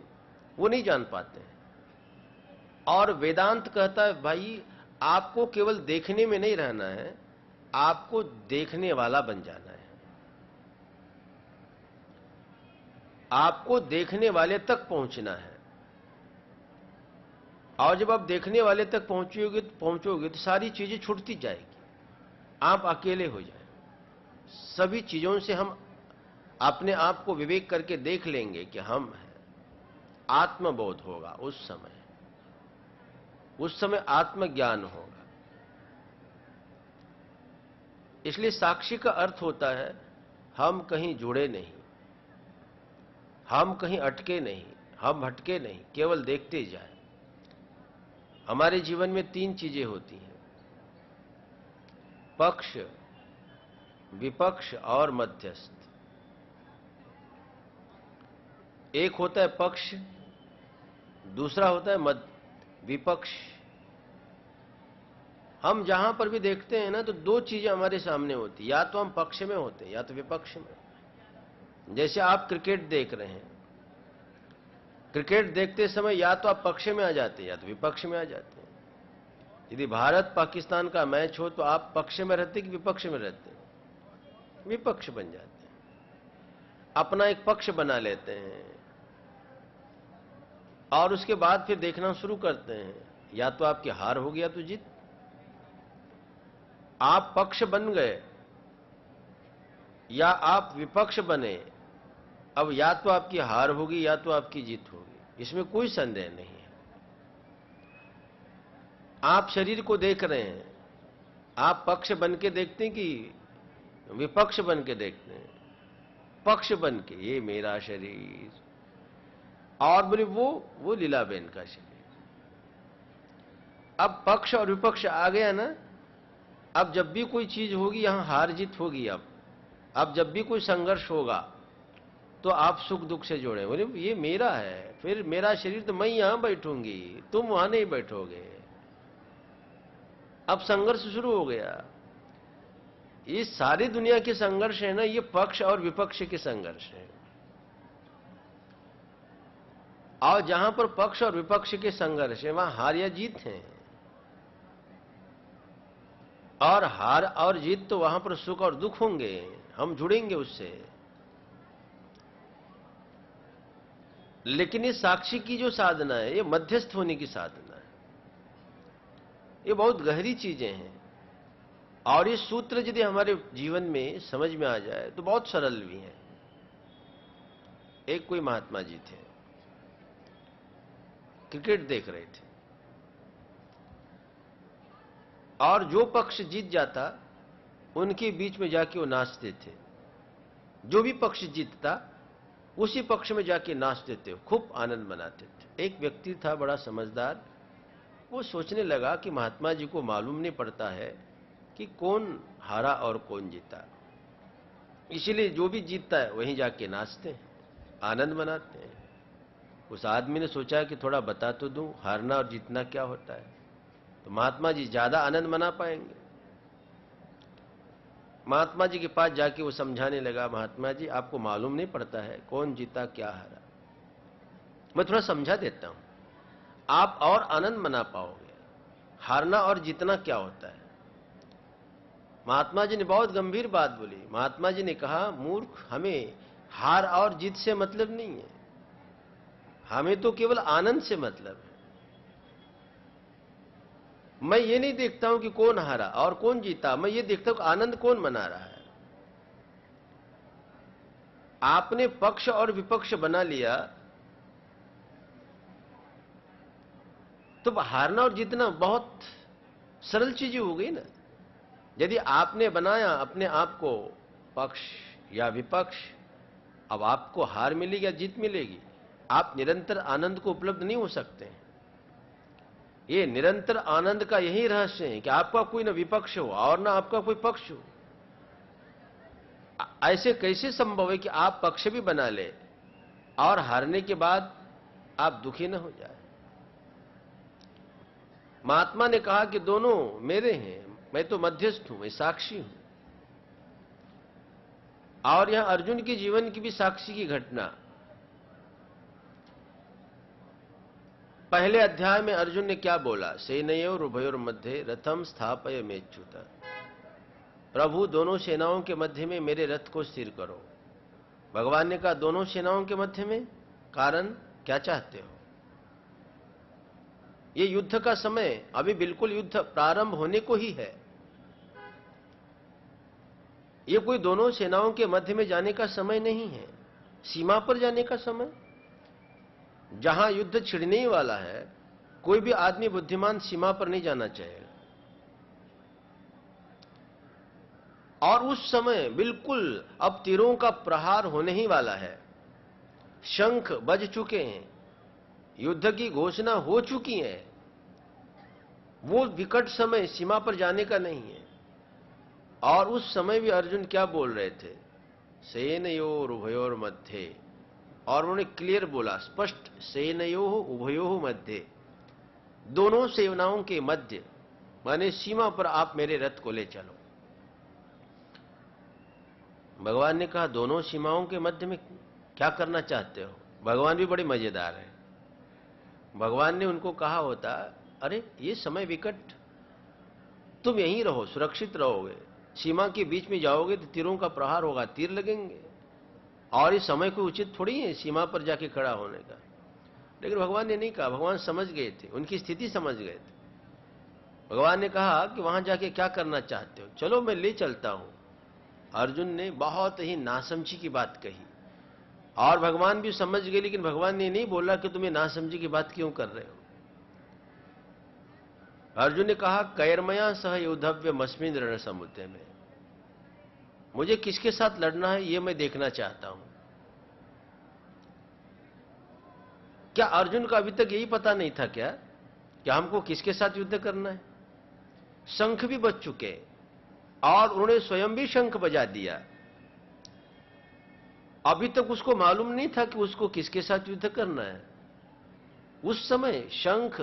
वो नहीं जान पाते हैं। और वेदांत कहता है भाई आपको केवल देखने में नहीं रहना है, आपको देखने वाला बन जाना है, आपको देखने वाले तक पहुंचना है। और जब आप देखने वाले तक पहुंचोगे तो सारी चीजें छूटती जाएगी, आप अकेले हो जाए। सभी चीजों से हम अपने आप को विवेक करके देख लेंगे कि हम हैं। आत्मबोध होगा उस समय आत्मज्ञान होगा। इसलिए साक्षी का अर्थ होता है हम कहीं जुड़े नहीं, हम कहीं अटके नहीं, हम भटके नहीं, केवल देखते जाए। हमारे जीवन में 3 चीजें होती हैं, पक्ष, विपक्ष और मध्यस्थ। एक होता है पक्ष, दूसरा होता है विपक्ष। हम जहां पर भी देखते हैं ना तो 2 चीजें हमारे सामने होती, या तो हम पक्ष में होते हैं या तो विपक्ष में। जैसे आप क्रिकेट देख रहे हैं, क्रिकेट देखते समय या तो आप पक्ष में आ जाते हैं या तो विपक्ष में आ जाते हैं। यदि भारत पाकिस्तान का मैच हो तो आप पक्ष में रहते कि विपक्ष में रहते हैं? विपक्ष बन जाते हैं, अपना एक पक्ष बना लेते हैं और उसके बाद फिर देखना शुरू करते हैं, या तो आपकी हार होगी या तो जीत। आप पक्ष बन गए या आप विपक्ष बने, अब या तो आपकी हार होगी या तो आपकी जीत होगी, इसमें कोई संदेह नहीं है। आप शरीर को देख रहे हैं, आप पक्ष बन के देखते हैं कि विपक्ष बन के देखते हैं? पक्ष बन के, ये मेरा शरीर, और बोले वो लीलाबेन का शरीर। अब पक्ष और विपक्ष आ गया ना, अब जब भी कोई चीज होगी यहां हार जीत होगी। अब जब भी कोई संघर्ष होगा तो आप सुख दुख से जोड़े, बोले ये मेरा है, फिर मेरा शरीर, तो मैं यहां बैठूंगी, तुम वहां नहीं बैठोगे। अब संघर्ष शुरू हो गया। ये सारी दुनिया के संघर्ष है ना, ये पक्ष और विपक्ष के संघर्ष है। और जहां पर पक्ष और विपक्ष के संघर्ष है वहां हार या जीत है, और हार और जीत तो वहां पर सुख और दुख होंगे, हम जुड़ेंगे उससे। लेकिन ये साक्षी की जो साधना है, ये मध्यस्थ होने की साधना है, ये बहुत गहरी चीजें हैं। और ये सूत्र यदि हमारे जीवन में समझ में आ जाए तो बहुत सरल भी है। एक कोई महात्मा जी थे, क्रिकेट देख रहे थे, और जो पक्ष जीत जाता उनके बीच में जाके वो नाचते थे। जो भी पक्ष जीतता उसी पक्ष में जाके नाचते थे, खूब आनंद मनाते थे। एक व्यक्ति था बड़ा समझदार, वो सोचने लगा कि महात्मा जी को मालूम नहीं पड़ता है कि कौन हारा और कौन जीता, इसलिए जो भी जीतता है वहीं जाके नाचते हैं, आनंद मनाते हैं। उस आदमी ने सोचा कि थोड़ा बता तो दूं हारना और जीतना क्या होता है, तो महात्मा जी ज्यादा आनंद मना पाएंगे। महात्मा जी के पास जाके वो समझाने लगा, महात्मा जी आपको मालूम नहीं पड़ता है कौन जीता क्या हारा, मैं थोड़ा समझा देता हूं, आप और आनंद मना पाओगे। हारना और जीतना क्या होता है? महात्मा जी ने बहुत गंभीर बात बोली। महात्मा जी ने कहा, मूर्ख, हमें हार और जीत से मतलब नहीं है, हमें तो केवल आनंद से मतलब है। मैं ये नहीं देखता हूं कि कौन हारा और कौन जीता, मैं ये देखता हूं कि आनंद कौन मना रहा है। आपने पक्ष और विपक्ष बना लिया तो हारना और जीतना बहुत सरल चीजें हो गई ना। यदि आपने बनाया अपने आप को पक्ष या विपक्ष, अब आपको हार मिलेगी या जीत मिलेगी, आप निरंतर आनंद को उपलब्ध नहीं हो सकते हैं। ये निरंतर आनंद का यही रहस्य है कि आपका कोई ना विपक्ष हो और ना आपका कोई पक्ष हो। ऐसे कैसे संभव है कि आप पक्ष भी बना ले और हारने के बाद आप दुखी न हो जाए? महात्मा ने कहा कि दोनों मेरे हैं, मैं तो मध्यस्थ हूं, मैं साक्षी हूं। और यह अर्जुन के जीवन की भी साक्षी की घटना। पहले अध्याय में अर्जुन ने क्या बोला? सेनयोर उभयोर मध्य रथम स्थापय मेच्युत। प्रभु दोनों सेनाओं के मध्य में मेरे रथ को स्थिर करो। भगवान ने कहा दोनों सेनाओं के मध्य में, कारण क्या चाहते हो? ये युद्ध का समय, अभी बिल्कुल युद्ध प्रारंभ होने को ही है। ये कोई दोनों सेनाओं के मध्य में जाने का समय नहीं है, सीमा पर जाने का समय। जहां युद्ध छिड़ने ही वाला है, कोई भी आदमी बुद्धिमान सीमा पर नहीं जाना चाहेगा। और उस समय बिल्कुल अब तीरों का प्रहार होने ही वाला है, शंख बज चुके हैं, युद्ध की घोषणा हो चुकी है। वो विकट समय सीमा पर जाने का नहीं है। और उस समय भी अर्जुन क्या बोल रहे थे? सेनयोर उभयोर मध्य। और उन्होंने क्लियर बोला, स्पष्ट, सेनयोः उभयोः मध्य, दोनों सेनाओं के मध्य, माने सीमा पर आप मेरे रथ को ले चलो। भगवान ने कहा दोनों सीमाओं के मध्य में क्या करना चाहते हो? भगवान भी बड़े मजेदार है। भगवान ने उनको कहा होता, अरे ये समय विकट, तुम यहीं रहो, सुरक्षित रहोगे। सीमा के बीच में जाओगे तो तीरों का प्रहार होगा, तीर लगेंगे, और इस समय कोई उचित थोड़ी है सीमा पर जाके खड़ा होने का। लेकिन भगवान ने नहीं कहा। भगवान समझ गए थे, उनकी स्थिति समझ गए थे। भगवान ने कहा कि वहां जाके क्या करना चाहते हो? चलो मैं ले चलता हूं। अर्जुन ने बहुत ही नासमझी की बात कही, और भगवान भी समझ गए, लेकिन भगवान ने नहीं बोला कि तुम ये नासमझी की बात क्यों कर रहे हो। अर्जुन ने कहा, कैर्मया सह योद्धव्य मस्मिन् रण समुद्र में, मुझे किसके साथ लड़ना है ये मैं देखना चाहता हूं। क्या अर्जुन को अभी तक यही पता नहीं था क्या कि हमको किसके साथ युद्ध करना है? शंख भी बज चुके और उन्होंने स्वयं भी शंख बजा दिया। अभी तक उसको मालूम नहीं था कि उसको किसके साथ युद्ध करना है। उस समय शंख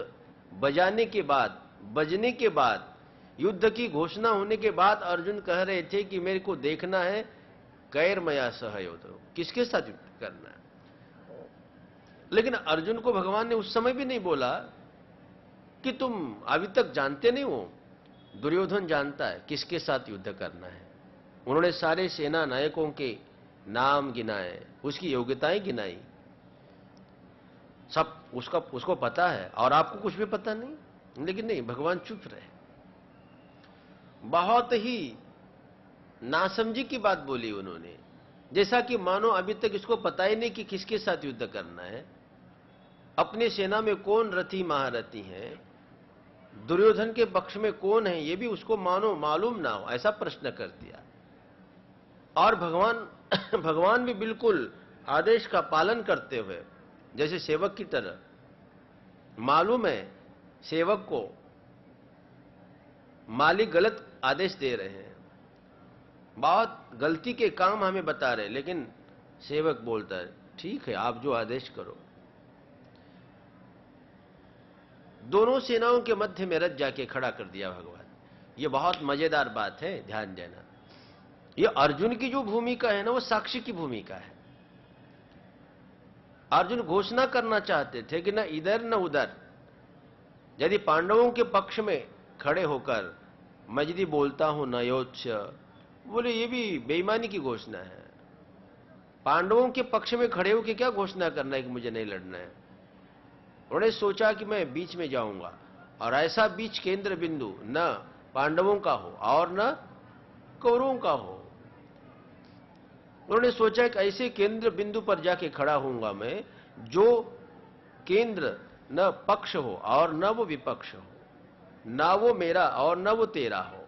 बजाने के बाद, बजने के बाद, युद्ध की घोषणा होने के बाद अर्जुन कह रहे थे कि मेरे को देखना है कैर्मया सह योद्धव्य, किसके साथ युद्ध करना है। लेकिन अर्जुन को भगवान ने उस समय भी नहीं बोला कि तुम अभी तक जानते नहीं हो। दुर्योधन जानता है किसके साथ युद्ध करना है। उन्होंने सारे सेना नायकों के नाम गिनाए, उसकी योग्यताएं गिनाई, सब उसको पता है, और आपको कुछ भी पता नहीं। लेकिन नहीं, भगवान चुप रहे। बहुत ही नासमझी की बात बोली उन्होंने, जैसा कि मानो अभी तक इसको पता ही नहीं कि किसके साथ युद्ध करना है, अपनी सेना में कौन रथी महारथी है, दुर्योधन के पक्ष में कौन है ये भी उसको मानो मालूम ना हो, ऐसा प्रश्न कर दिया। और भगवान भी बिल्कुल आदेश का पालन करते हुए, जैसे सेवक की तरह, मालूम है सेवक को मालिक गलत आदेश दे रहे हैं, बहुत गलती के काम हमें बता रहे, लेकिन सेवक बोलता है ठीक है आप जो आदेश करो। दोनों सेनाओं के मध्य में रथ जाके खड़ा कर दिया भगवान। ये बहुत मजेदार बात है, ध्यान देना। ये अर्जुन की जो भूमिका है ना, वो साक्षी की भूमिका है। अर्जुन घोषणा करना चाहते थे कि न इधर न उधर। यदि पांडवों के पक्ष में खड़े होकर मैं यदि बोलता हूं नयोच्छ, बोले ये भी बेईमानी की घोषणा है। पांडवों के पक्ष में खड़े होकर क्या घोषणा करना है कि मुझे नहीं लड़ना है। उन्होंने सोचा कि मैं बीच में जाऊंगा, और ऐसा बीच केंद्र बिंदु न पांडवों का हो और न कौरवों का हो। उन्होंने सोचा कि ऐसे केंद्र बिंदु पर जाके खड़ा होऊंगा मैं, जो केंद्र न पक्ष हो और न वो विपक्ष हो, ना वो मेरा और न वो तेरा हो।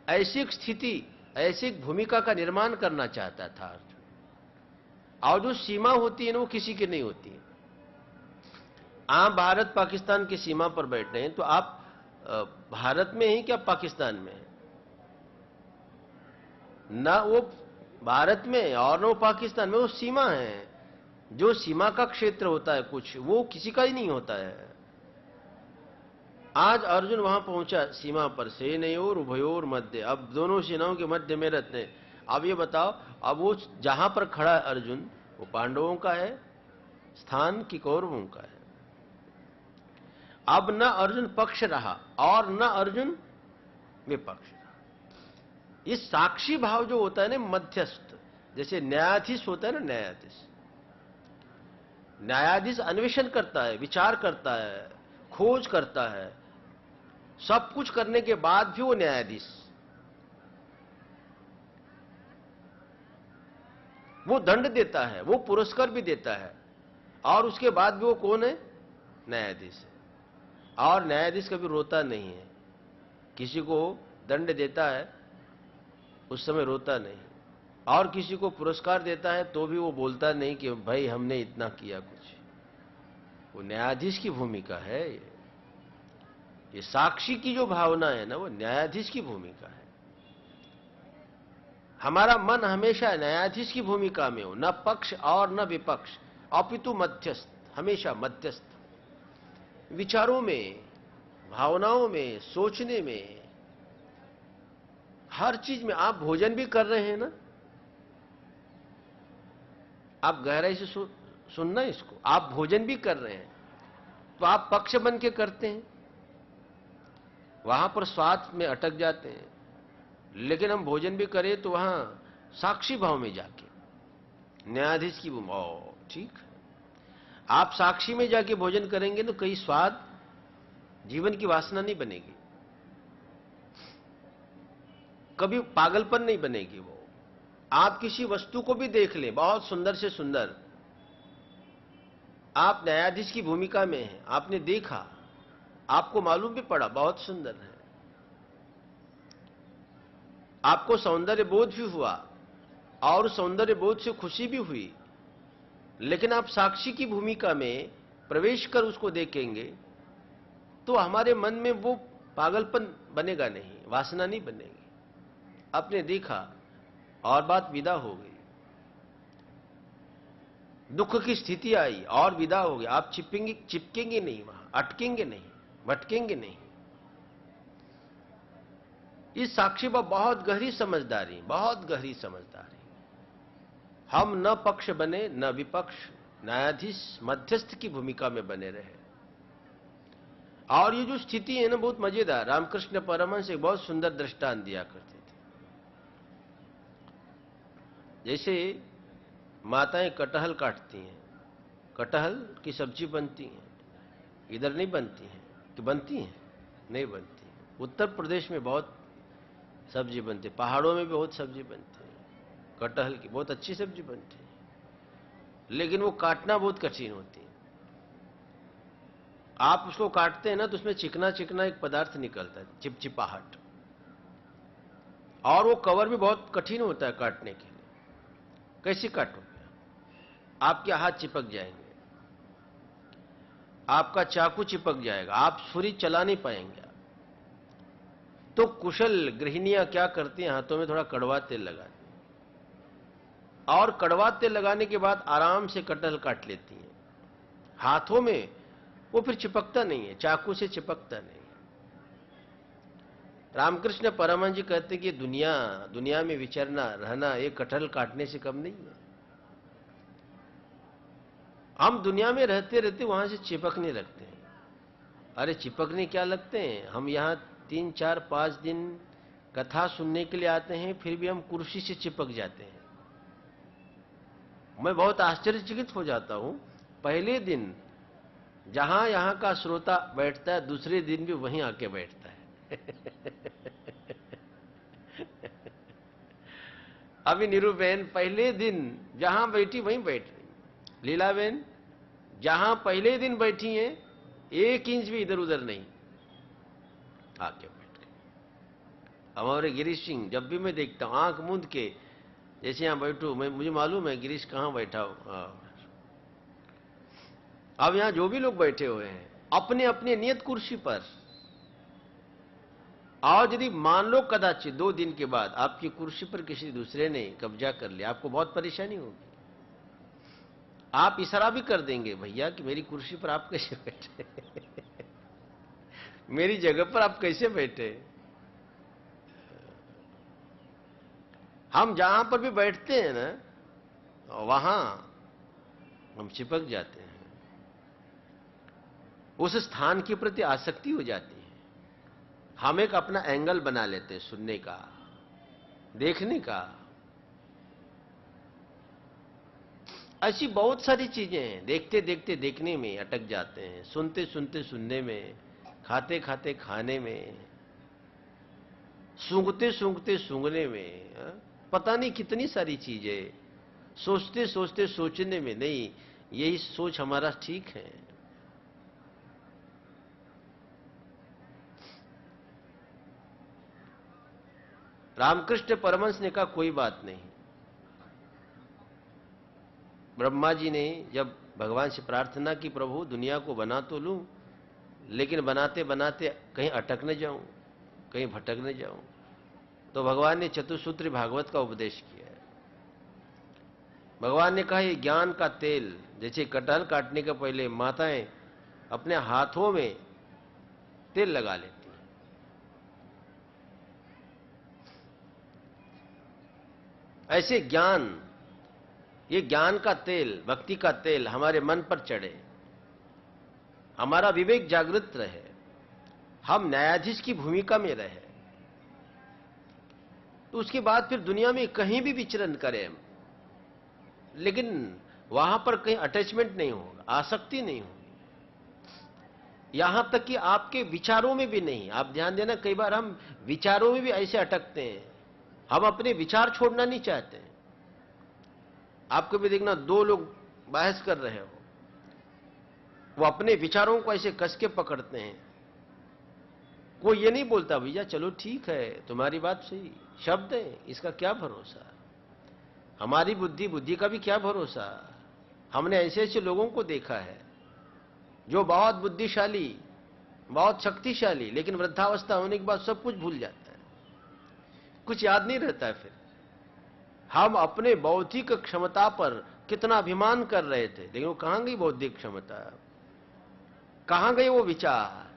ऐसी एक स्थिति, ऐसी एक भूमिका का निर्माण करना चाहता था अर्जुन। और जो सीमा होती है ना, वो किसी की नहीं होती है। आप भारत पाकिस्तान की सीमा पर बैठे हैं तो आप भारत में हैं क्या पाकिस्तान में हैं? ना वो भारत में और ना वो पाकिस्तान में, वो सीमा है। जो सीमा का क्षेत्र होता है कुछ, वो किसी का ही नहीं होता है। आज अर्जुन वहां पहुंचा सीमा पर, सेनयोर उभयोर मध्य, अब दोनों सेनाओं के मध्य में रहते हैं। अब ये बताओ, अब वो जहां पर खड़ा है अर्जुन, वो पांडवों का है स्थान कि कौरवों का है? अब न अर्जुन पक्ष रहा और न अर्जुन विपक्ष रहा। ये साक्षी भाव जो होता है ना, मध्यस्थ, जैसे न्यायाधीश होता है ना, न्यायाधीश अन्वेषण करता है, विचार करता है, खोज करता है, सब कुछ करने के बाद भी वो न्यायाधीश, वो दंड देता है, वो पुरस्कार भी देता है, और उसके बाद भी वो कौन है? न्यायाधीश है। और न्यायाधीश कभी रोता नहीं है, किसी को दंड देता है उस समय रोता नहीं, और किसी को पुरस्कार देता है तो भी वो बोलता नहीं कि भाई हमने इतना किया कुछ। वो न्यायाधीश की भूमिका है। ये साक्षी की जो भावना है ना, वो न्यायाधीश की भूमिका है। हमारा मन हमेशा न्यायाधीश की भूमिका में हो, न पक्ष और न विपक्ष, अपितु मध्यस्थ, हमेशा मध्यस्थ, विचारों में, भावनाओं में, सोचने में, हर चीज में। आप भोजन भी कर रहे हैं ना, आप गहराई से सुनना इसको, आप भोजन भी कर रहे हैं तो आप पक्ष बन के करते हैं, वहां पर स्वाद में अटक जाते हैं। लेकिन हम भोजन भी करें तो वहां साक्षी भाव में जाके न्यायाधीश की भूमिका, ठीक है। आप साक्षी में जाके भोजन करेंगे तो कई स्वाद, जीवन की वासना नहीं बनेगी, कभी पागलपन नहीं बनेगी। वो आप किसी वस्तु को भी देख लें, बहुत सुंदर से सुंदर, आप न्यायाधीश की भूमिका में हैं, आपने देखा, आपको मालूम भी पड़ा बहुत सुंदर है, आपको सौंदर्य बोध भी हुआ और सौंदर्य बोध से खुशी भी हुई, लेकिन आप साक्षी की भूमिका में प्रवेश कर उसको देखेंगे तो हमारे मन में वो पागलपन बनेगा नहीं, वासना नहीं बनेगी। आपने देखा और बात विदा हो गई, दुख की स्थिति आई और विदा हो गया। आप चिपकेंगे नहीं, वहां अटकेंगे नहीं, भटकेंगे नहीं। इस साक्षी भाव बहुत गहरी समझदारी, बहुत गहरी समझदारी। हम न पक्ष बने न विपक्ष, न्यायाधीश मध्यस्थ की भूमिका में बने रहे। और ये जो स्थिति है ना, बहुत मजेदार। रामकृष्ण परमहंस एक बहुत सुंदर दृष्टांत दिया करते थे। जैसे माताएं कटहल काटती हैं, कटहल की सब्जी बनती है, इधर नहीं बनती है कि बनती है? नहीं बनती है। उत्तर प्रदेश में बहुत सब्जी बनती है, पहाड़ों में भी बहुत सब्जी बनती है, कटहल की बहुत अच्छी सब्जी बनती है, लेकिन वो काटना बहुत कठिन होती है। आप उसको काटते हैं ना तो उसमें चिकना चिकना एक पदार्थ निकलता है, चिपचिपाहट, और वो कवर भी बहुत कठिन होता है काटने के लिए। कैसे काटोगे? आपके हाथ चिपक जाएंगे, आपका चाकू चिपक जाएगा, आप छुरी चला नहीं पाएंगे। तो कुशल गृहिणियां क्या करती हैं, हाथों में थोड़ा कड़वा तेल लगाती हैं, और कड़वा तेल लगाने के बाद आराम से कटहल काट लेती हैं हाथों में। वो फिर चिपकता नहीं है, चाकू से चिपकता नहीं है। रामकृष्ण परमहंस जी कहते कि दुनिया में विचरना, रहना, एक कटहल काटने से कम नहीं है। हम दुनिया में रहते रहते वहां से चिपकने लगते हैं। अरे चिपकने क्या लगते हैं, हम यहां 3, 4, 5 दिन कथा सुनने के लिए आते हैं, फिर भी हम कुर्सी से चिपक जाते हैं। मैं बहुत आश्चर्यचकित हो जाता हूं। पहले दिन जहां यहां का श्रोता बैठता है, दूसरे दिन भी वहीं आके बैठता है। अभी नीरू बहन पहले दिन जहां बैठी वहीं बैठ रही, लीला बहन जहां पहले दिन बैठी हैं 1 इंच भी इधर उधर नहीं, आके बैठ गए। हमारे गिरीश सिंह, जब भी मैं देखता हूं आंख मूंद के, जैसे यहां बैठू, मुझे मालूम है गिरीश कहां बैठा हो। अब यहां जो भी लोग बैठे हुए हैं अपने अपने नियत कुर्सी पर, और यदि मान लो कदाचित 2 दिन के बाद आपकी कुर्सी पर किसी दूसरे ने कब्जा कर लिया, आपको बहुत परेशानी होगी। आप इशारा भी कर देंगे, भैया कि मेरी कुर्सी पर आप कैसे बैठे। मेरी जगह पर आप कैसे बैठे? हम जहां पर भी बैठते हैं ना, वहां हम चिपक जाते हैं, उस स्थान के प्रति आसक्ति हो जाती है। हम एक अपना एंगल बना लेते हैं सुनने का, देखने का। ऐसी बहुत सारी चीजें हैं, देखते देखते देखने में अटक जाते हैं, सुनते सुनते सुनने में, खाते खाते खाने में, सूंघते सूंघते सूंघने में, पता नहीं कितनी सारी चीजें, सोचते सोचते सोचने में। नहीं, यही सोच हमारा ठीक है। रामकृष्ण परमहंस ने कहा कोई बात नहीं। ब्रह्मा जी ने जब भगवान से प्रार्थना की, प्रभु दुनिया को बना तो लूं, लेकिन बनाते बनाते कहीं अटक न जाऊं, कहीं भटक न जाऊं, तो भगवान ने चतुसूत्री भागवत का उपदेश किया है। भगवान ने कहा ये ज्ञान का तेल, जैसे कटहल काटने के पहले माताएं अपने हाथों में तेल लगा लेती, ऐसे ज्ञान, ये ज्ञान का तेल, भक्ति का तेल हमारे मन पर चढ़े, हमारा विवेक जागृत रहे, हम न्यायाधीश की भूमिका में रहे, तो उसके बाद फिर दुनिया में कहीं भी विचरण करें, लेकिन वहां पर कहीं अटैचमेंट नहीं होगा, आसक्ति नहीं होगी। यहां तक कि आपके विचारों में भी नहीं। आप ध्यान देना, कई बार हम विचारों में भी ऐसे अटकते हैं, हम अपने विचार छोड़ना नहीं चाहते। आपको भी देखना, दो लोग बहस कर रहे हो, वो अपने विचारों को ऐसे कस के पकड़ते हैं। कोई ये नहीं बोलता भैया चलो ठीक है, तुम्हारी बात सही, शब्द है, इसका क्या भरोसा, हमारी बुद्धि, बुद्धि का भी क्या भरोसा। हमने ऐसे ऐसे लोगों को देखा है जो बहुत बुद्धिशाली, बहुत शक्तिशाली, लेकिन वृद्धावस्था होने के बाद सब कुछ भूल जाता है, कुछ याद नहीं रहता है। फिर हम अपने बौद्धिक क्षमता पर कितना अभिमान कर रहे थे, लेकिन वो कहां गई बौद्धिक क्षमता, कहां गए वो विचार,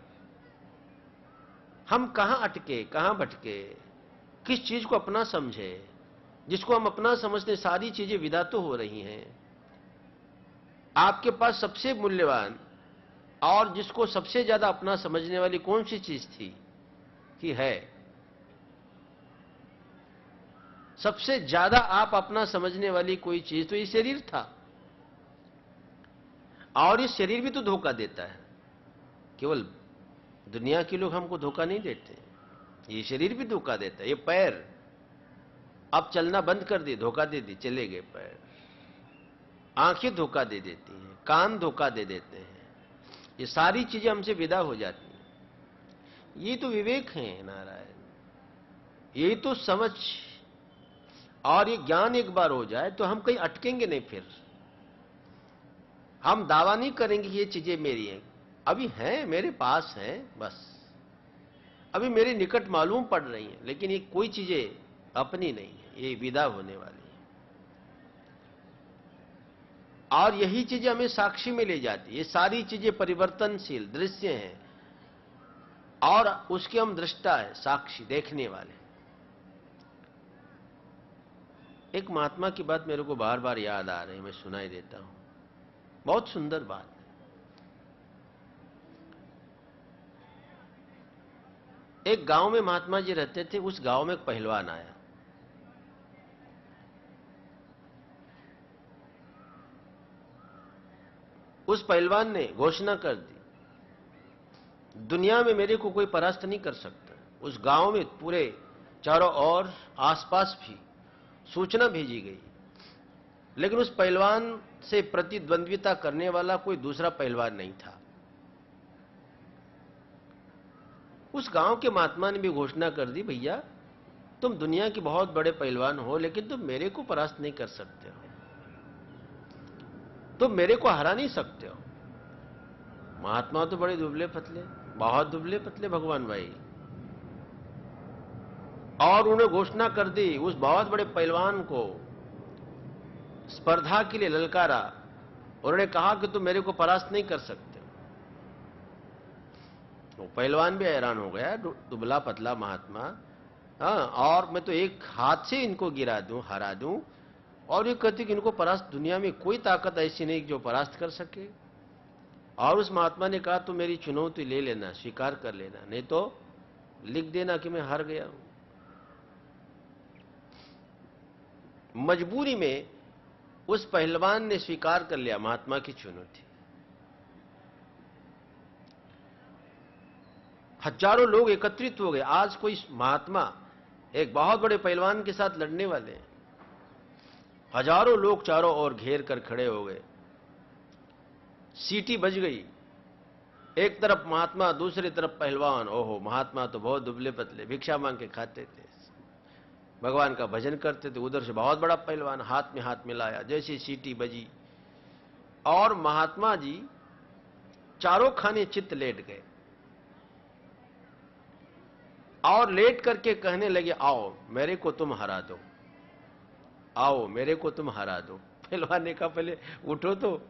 हम कहां अटके, कहां भटके, किस चीज को अपना समझे। जिसको हम अपना समझते सारी चीजें विदा तो हो रही हैं। आपके पास सबसे मूल्यवान और जिसको सबसे ज्यादा अपना समझने वाली कौन सी चीज थी कि है? सबसे ज्यादा आप अपना समझने वाली कोई चीज तो ये शरीर था, और ये शरीर भी तो धोखा देता है। केवल दुनिया के लोग हमको धोखा नहीं देते, ये शरीर भी धोखा देता है। ये पैर अब चलना बंद कर दी, धोखा दे दी, चले गए पैर। आंखें धोखा दे देती हैं, कान धोखा दे देते हैं, ये सारी चीजें हमसे विदा हो जाती हैं। ये तो विवेक है नारायण, ये तो समझ और ये ज्ञान एक बार हो जाए तो हम कहीं अटकेंगे नहीं। फिर हम दावा नहीं करेंगे कि ये चीजें मेरी हैं, अभी हैं, मेरे पास हैं, बस अभी मेरे निकट मालूम पड़ रही हैं, लेकिन ये कोई चीजें अपनी नहीं है, ये विदा होने वाली है। और यही चीजें हमें साक्षी में ले जाती है। ये सारी चीजें परिवर्तनशील दृश्य हैं और उसके हम दृष्टा है, साक्षी, देखने वाले। एक महात्मा की बात मेरे को बार बार याद आ रही है, मैं सुनाई देता हूं, बहुत सुंदर बात है। एक गांव में महात्मा जी रहते थे, उस गांव में एक पहलवान आया। उस पहलवान ने घोषणा कर दी, दुनिया में मेरे को कोई परास्त नहीं कर सकता। उस गांव में पूरे चारों ओर आसपास भी सूचना भेजी गई, लेकिन उस पहलवान से प्रतिद्वंद्विता करने वाला कोई दूसरा पहलवान नहीं था। उस गांव के महात्मा ने भी घोषणा कर दी, भैया तुम दुनिया के बहुत बड़े पहलवान हो, लेकिन तुम मेरे को परास्त नहीं कर सकते हो, तुम मेरे को हरा नहीं सकते हो। महात्मा तो बड़े दुबले पतले, बहुत दुबले पतले भगवान भाई, और उन्हें घोषणा कर दी, उस बहुत बड़े पहलवान को स्पर्धा के लिए ललकारा। उन्होंने कहा कि तुम मेरे को परास्त नहीं कर सकते। तो पहलवान भी हैरान हो गया, दुबला पतला महात्मा। हाँ, और मैं तो एक हाथ से इनको गिरा दूं, हरा दूं, और ये कहते कि इनको परास्त, दुनिया में कोई ताकत ऐसी नहीं जो परास्त कर सके। और उस महात्मा ने कहा तो मेरी चुनौती ले लेना, स्वीकार कर लेना, नहीं तो लिख देना कि मैं हार गया हूं। मजबूरी में उस पहलवान ने स्वीकार कर लिया महात्मा की चुनौती। हजारों लोग एकत्रित हो गए। आज कोई महात्मा एक बहुत बड़े पहलवान के साथ लड़ने वाले हैं। हजारों लोग चारों ओर घेर कर खड़े हो गए। सीटी बज गई, एक तरफ महात्मा, दूसरी तरफ पहलवान। ओहो, महात्मा तो बहुत दुबले पतले, भिक्षा मांग के खाते थे, भगवान का भजन करते थे। उधर से बहुत बड़ा पहलवान हाथ में हाथ मिलाया, जैसी सीटी बजी और महात्मा जी चारों खाने चित्त लेट गए और लेट करके कहने लगे, आओ मेरे को तुम हरा दो, आओ मेरे को तुम हरा दो। पहलवान ने कहा पहले उठो तो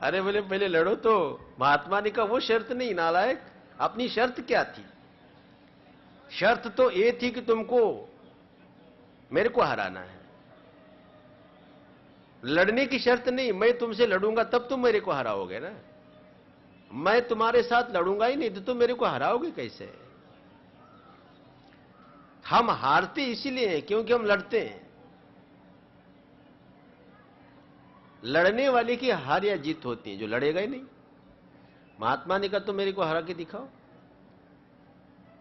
अरे बोले पहले लड़ो तो। महात्मा ने कहा वो शर्त नहीं नालायक, अपनी शर्त क्या थी? शर्त तो ये थी कि तुमको मेरे को हराना है, लड़ने की शर्त नहीं। मैं तुमसे लड़ूंगा तब तुम मेरे को हराओगे ना, मैं तुम्हारे साथ लड़ूंगा ही नहीं तो तुम मेरे को हराओगे कैसे? हम हारते इसीलिए हैं क्योंकि हम लड़ते हैं। लड़ने वाले की हार या जीत होती है, जो लड़ेगा ही नहीं। महात्मा ने कहा तो मेरे को हरा के दिखाओ।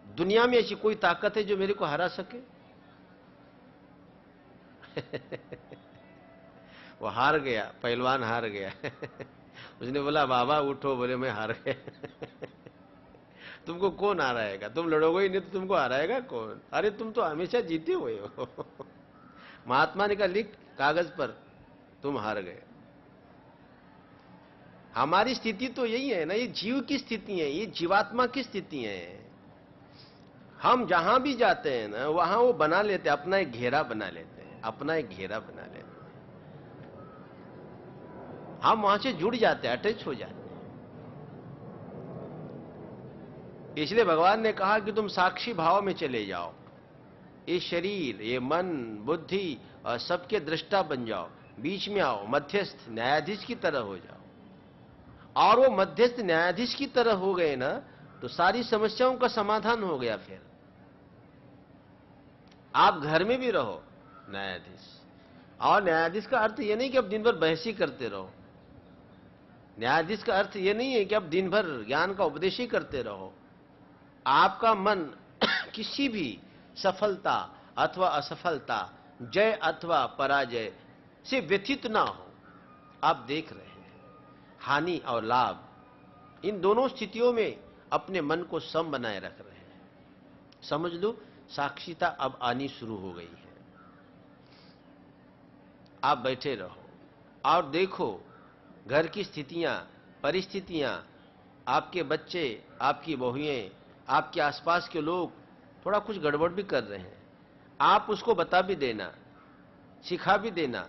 दुनिया में ऐसी कोई ताकत है जो मेरे को हरा सके? वो हार गया, पहलवान हार गया। उसने बोला बाबा उठो, बोले मैं हार गया। तुमको कौन हराएगा? तुम लड़ोगे ही नहीं तो तुमको हराएगा कौन? अरे तुम तो हमेशा जीते हुए हो। महात्मा ने कहा लिख कागज पर, तुम हार गए। हमारी स्थिति तो यही है ना, ये जीव की स्थिति है, ये जीवात्मा की स्थिति है। हम जहां भी जाते हैं ना, वहां वो बना लेते हैं, अपना एक घेरा बना लेते हैं, अपना एक घेरा बना लेते हैं। हम वहां से जुड़ जाते हैं, अटैच हो जाते हैं। इसलिए भगवान ने कहा कि तुम साक्षी भाव में चले जाओ, ये शरीर, ये मन, बुद्धि और सबके दृष्टा बन जाओ, बीच में आओ, मध्यस्थ न्यायाधीश की तरह हो जाओ। और वो मध्यस्थ न्यायाधीश की तरह हो गए ना, तो सारी समस्याओं का समाधान हो गया। फिर आप घर में भी रहो न्यायाधीश, और न्यायाधीश का अर्थ ये नहीं कि आप दिन भर बहस ही करते रहो। न्यायाधीश का अर्थ ये नहीं है कि आप दिन भर ज्ञान का उपदेश ही करते रहो। आपका मन किसी भी सफलता अथवा असफलता, जय अथवा पराजय से व्यथित ना हो। आप देख रहे हैं हानि और लाभ, इन दोनों स्थितियों में अपने मन को सम बनाए रख रहे हैं। समझ लो साक्षीता अब आनी शुरू हो गई है। आप बैठे रहो और देखो घर की स्थितियां, परिस्थितियां, आपके बच्चे, आपकी बहुएं, आपके आसपास के लोग थोड़ा कुछ गड़बड़ भी कर रहे हैं। आप उसको बता भी देना, सिखा भी देना,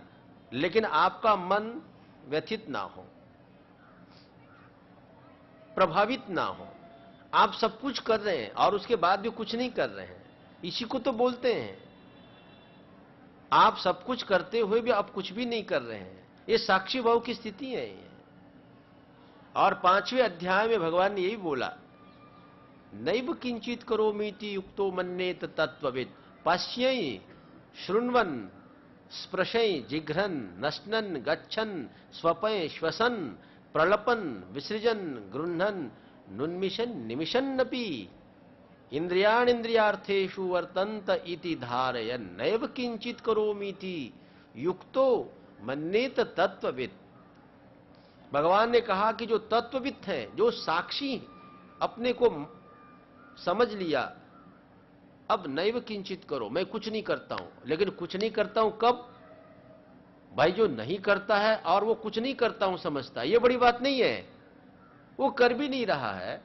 लेकिन आपका मन व्यथित ना हो, प्रभावित ना हो। आप सब कुछ कर रहे हैं और उसके बाद भी कुछ नहीं कर रहे हैं, इसी को तो बोलते हैं। आप सब कुछ करते हुए भी आप कुछ भी नहीं कर रहे हैं, ये साक्षी भाव की स्थिति है। और 5वें अध्याय में भगवान ने यही बोला, नैव किंचित करोमीति युक्तो मन्येत तत्त्ववित् पश्यै शृण्वन् स्पृशै जिघ्रन् नश्नन् गच्छन् स्वपय श्वसन् प्रलपन् विसृजन् गृह्णन् नुन्मिषन् निमिषन्नपि इंद्रियाणींद्रियार्थेषु वर्तन्त इति धारयन् नैव किंचित करोमीति युक्तो मन्येत तत्त्ववित्। भगवान ने कहा कि जो तत्ववित् है, जो साक्षी अपने को समझ लिया, अब नैव किंचित करो, मैं कुछ नहीं करता हूं। लेकिन कुछ नहीं करता हूं कब? भाई जो नहीं करता है और वो कुछ नहीं करता हूं समझता है, ये बड़ी बात नहीं है। वो कर भी नहीं रहा है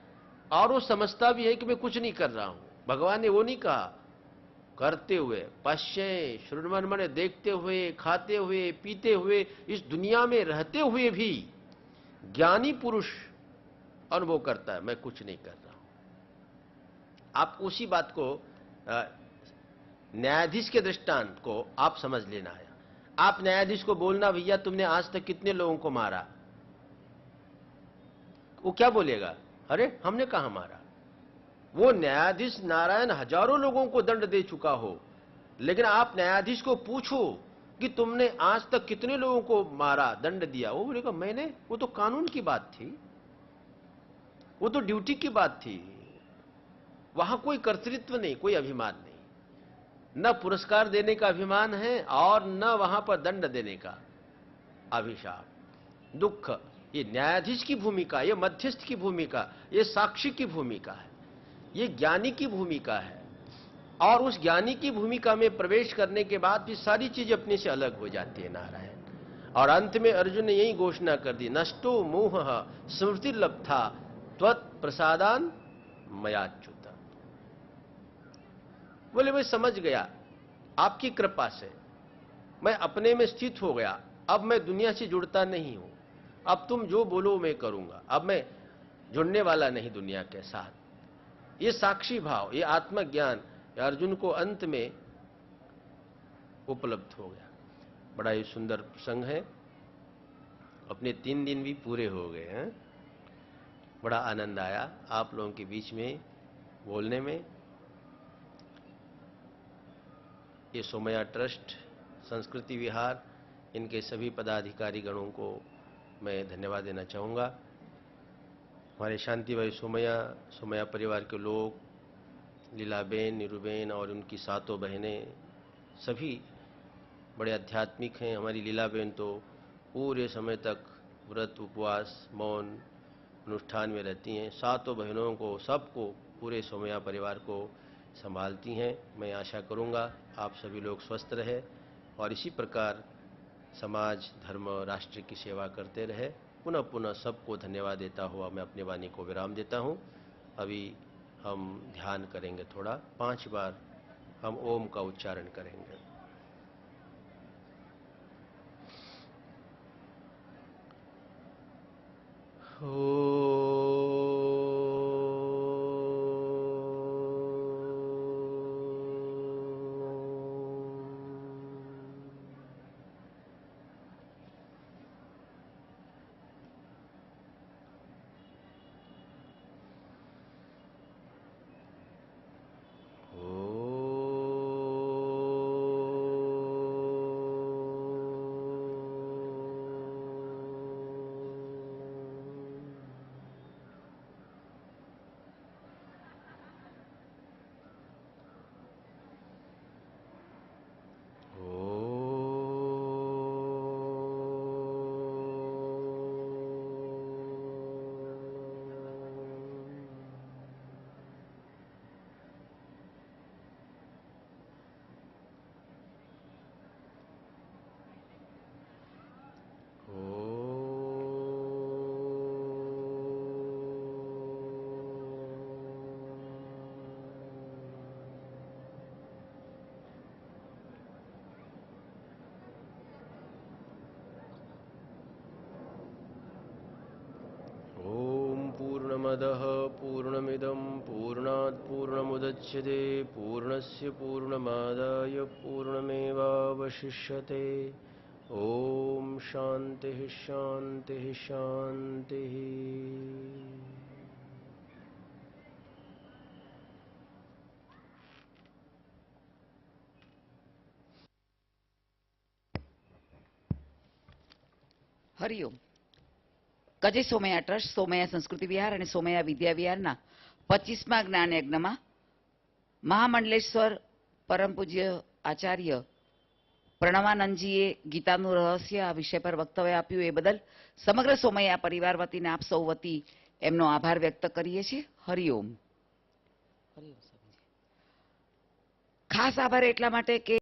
और वो समझता भी है कि मैं कुछ नहीं कर रहा हूं। भगवान ने वो नहीं कहा करते हुए, पश्य श्रृण्वन माने देखते हुए, खाते हुए, पीते हुए, इस दुनिया में रहते हुए भी ज्ञानी पुरुष अनुभव करता है मैं कुछ नहीं कर रहा हूं। आप उसी बात को न्यायाधीश के दृष्टांत को आप समझ लेना है। आप न्यायाधीश को बोलना भैया तुमने आज तक कितने लोगों को मारा, वो क्या बोलेगा? अरे हमने कहां मारा। वो न्यायाधीश नारायण हजारों लोगों को दंड दे चुका हो, लेकिन आप न्यायाधीश को पूछो कि तुमने आज तक कितने लोगों को मारा, दंड दिया, वो बोलेगा मैंने, वो तो कानून की बात थी, वो तो ड्यूटी की बात थी, वहां कोई कर्तृत्व नहीं, कोई अभिमान नहीं, न पुरस्कार देने का अभिमान है और न वहां पर दंड देने का अभिशाप, दुख। ये न्यायाधीश की भूमिका, ये मध्यस्थ की भूमिका, ये साक्षी की भूमिका है, ये ज्ञानी की भूमिका है। और उस ज्ञानी की भूमिका में प्रवेश करने के बाद भी सारी चीजें अपने से अलग हो जाती है नारायण। और अंत में अर्जुन ने यही घोषणा कर दी, नष्टो मोह स्मृतिर्लब्धा त्वत् प्रसादान मयाच्युत। बोले मैं समझ गया, आपकी कृपा से मैं अपने में स्थित हो गया, अब मैं दुनिया से जुड़ता नहीं हूं, अब तुम जो बोलो मैं करूंगा, अब मैं जुड़ने वाला नहीं दुनिया के साथ। ये साक्षी भाव, ये आत्मज्ञान अर्जुन को अंत में उपलब्ध हो गया। बड़ा ही सुंदर प्रसंग है। अपने 3 दिन भी पूरे हो गए हैं। बड़ा आनंद आया आप लोगों के बीच में बोलने में। ये सोमया ट्रस्ट, संस्कृति विहार, इनके सभी पदाधिकारी गणों को मैं धन्यवाद देना चाहूँगा। हमारे शांति भाई सोमया परिवार के लोग, लीलाबेन, नीरूबेन और उनकी 7 बहनें, सभी बड़े आध्यात्मिक हैं। हमारी लीलाबेन तो पूरे समय तक व्रत, उपवास, मौन, अनुष्ठान में रहती हैं। 7 बहनों को, सबको, पूरे सोमया परिवार को संभालती हैं। मैं आशा करूंगा आप सभी लोग स्वस्थ रहे और इसी प्रकार समाज, धर्म, राष्ट्र की सेवा करते रहे। पुनः पुनः सबको धन्यवाद देता हुआ मैं अपनी वाणी को विराम देता हूं। अभी हम ध्यान करेंगे थोड़ा, 5 बार हम ओम का उच्चारण करेंगे। पूर्णमदः पूर्णमिदं पूर्णात् पूर्णमुदच्यते पूर्णस्य पूर्णमादाय पूर्णमेवावशिष्यते। ओम शांति शांति शांति। हरिओम। કજે સોમયા ટ્રસ્ટ, સોમયા સંસ્કૃતિ વિહાર અને સોમયા વિદ્યા વિહારના 25મા જ્ઞાન યજ્ઞમાં મહામંડલેશ્વર પરમ પૂજ્ય આચાર્ય પ્રણવાનંદજીએ ગીતાનું રહસ્ય આ વિષય પર વક્તવ્ય આપ્યું એ બદલ સમગ્ર સોમયા પરિવાર વતીને આપ સૌ વતી એમનો આભાર વ્યક્ત કરીએ છીએ. હરિઓમ. ખાસ આભાર એટલા માટે કે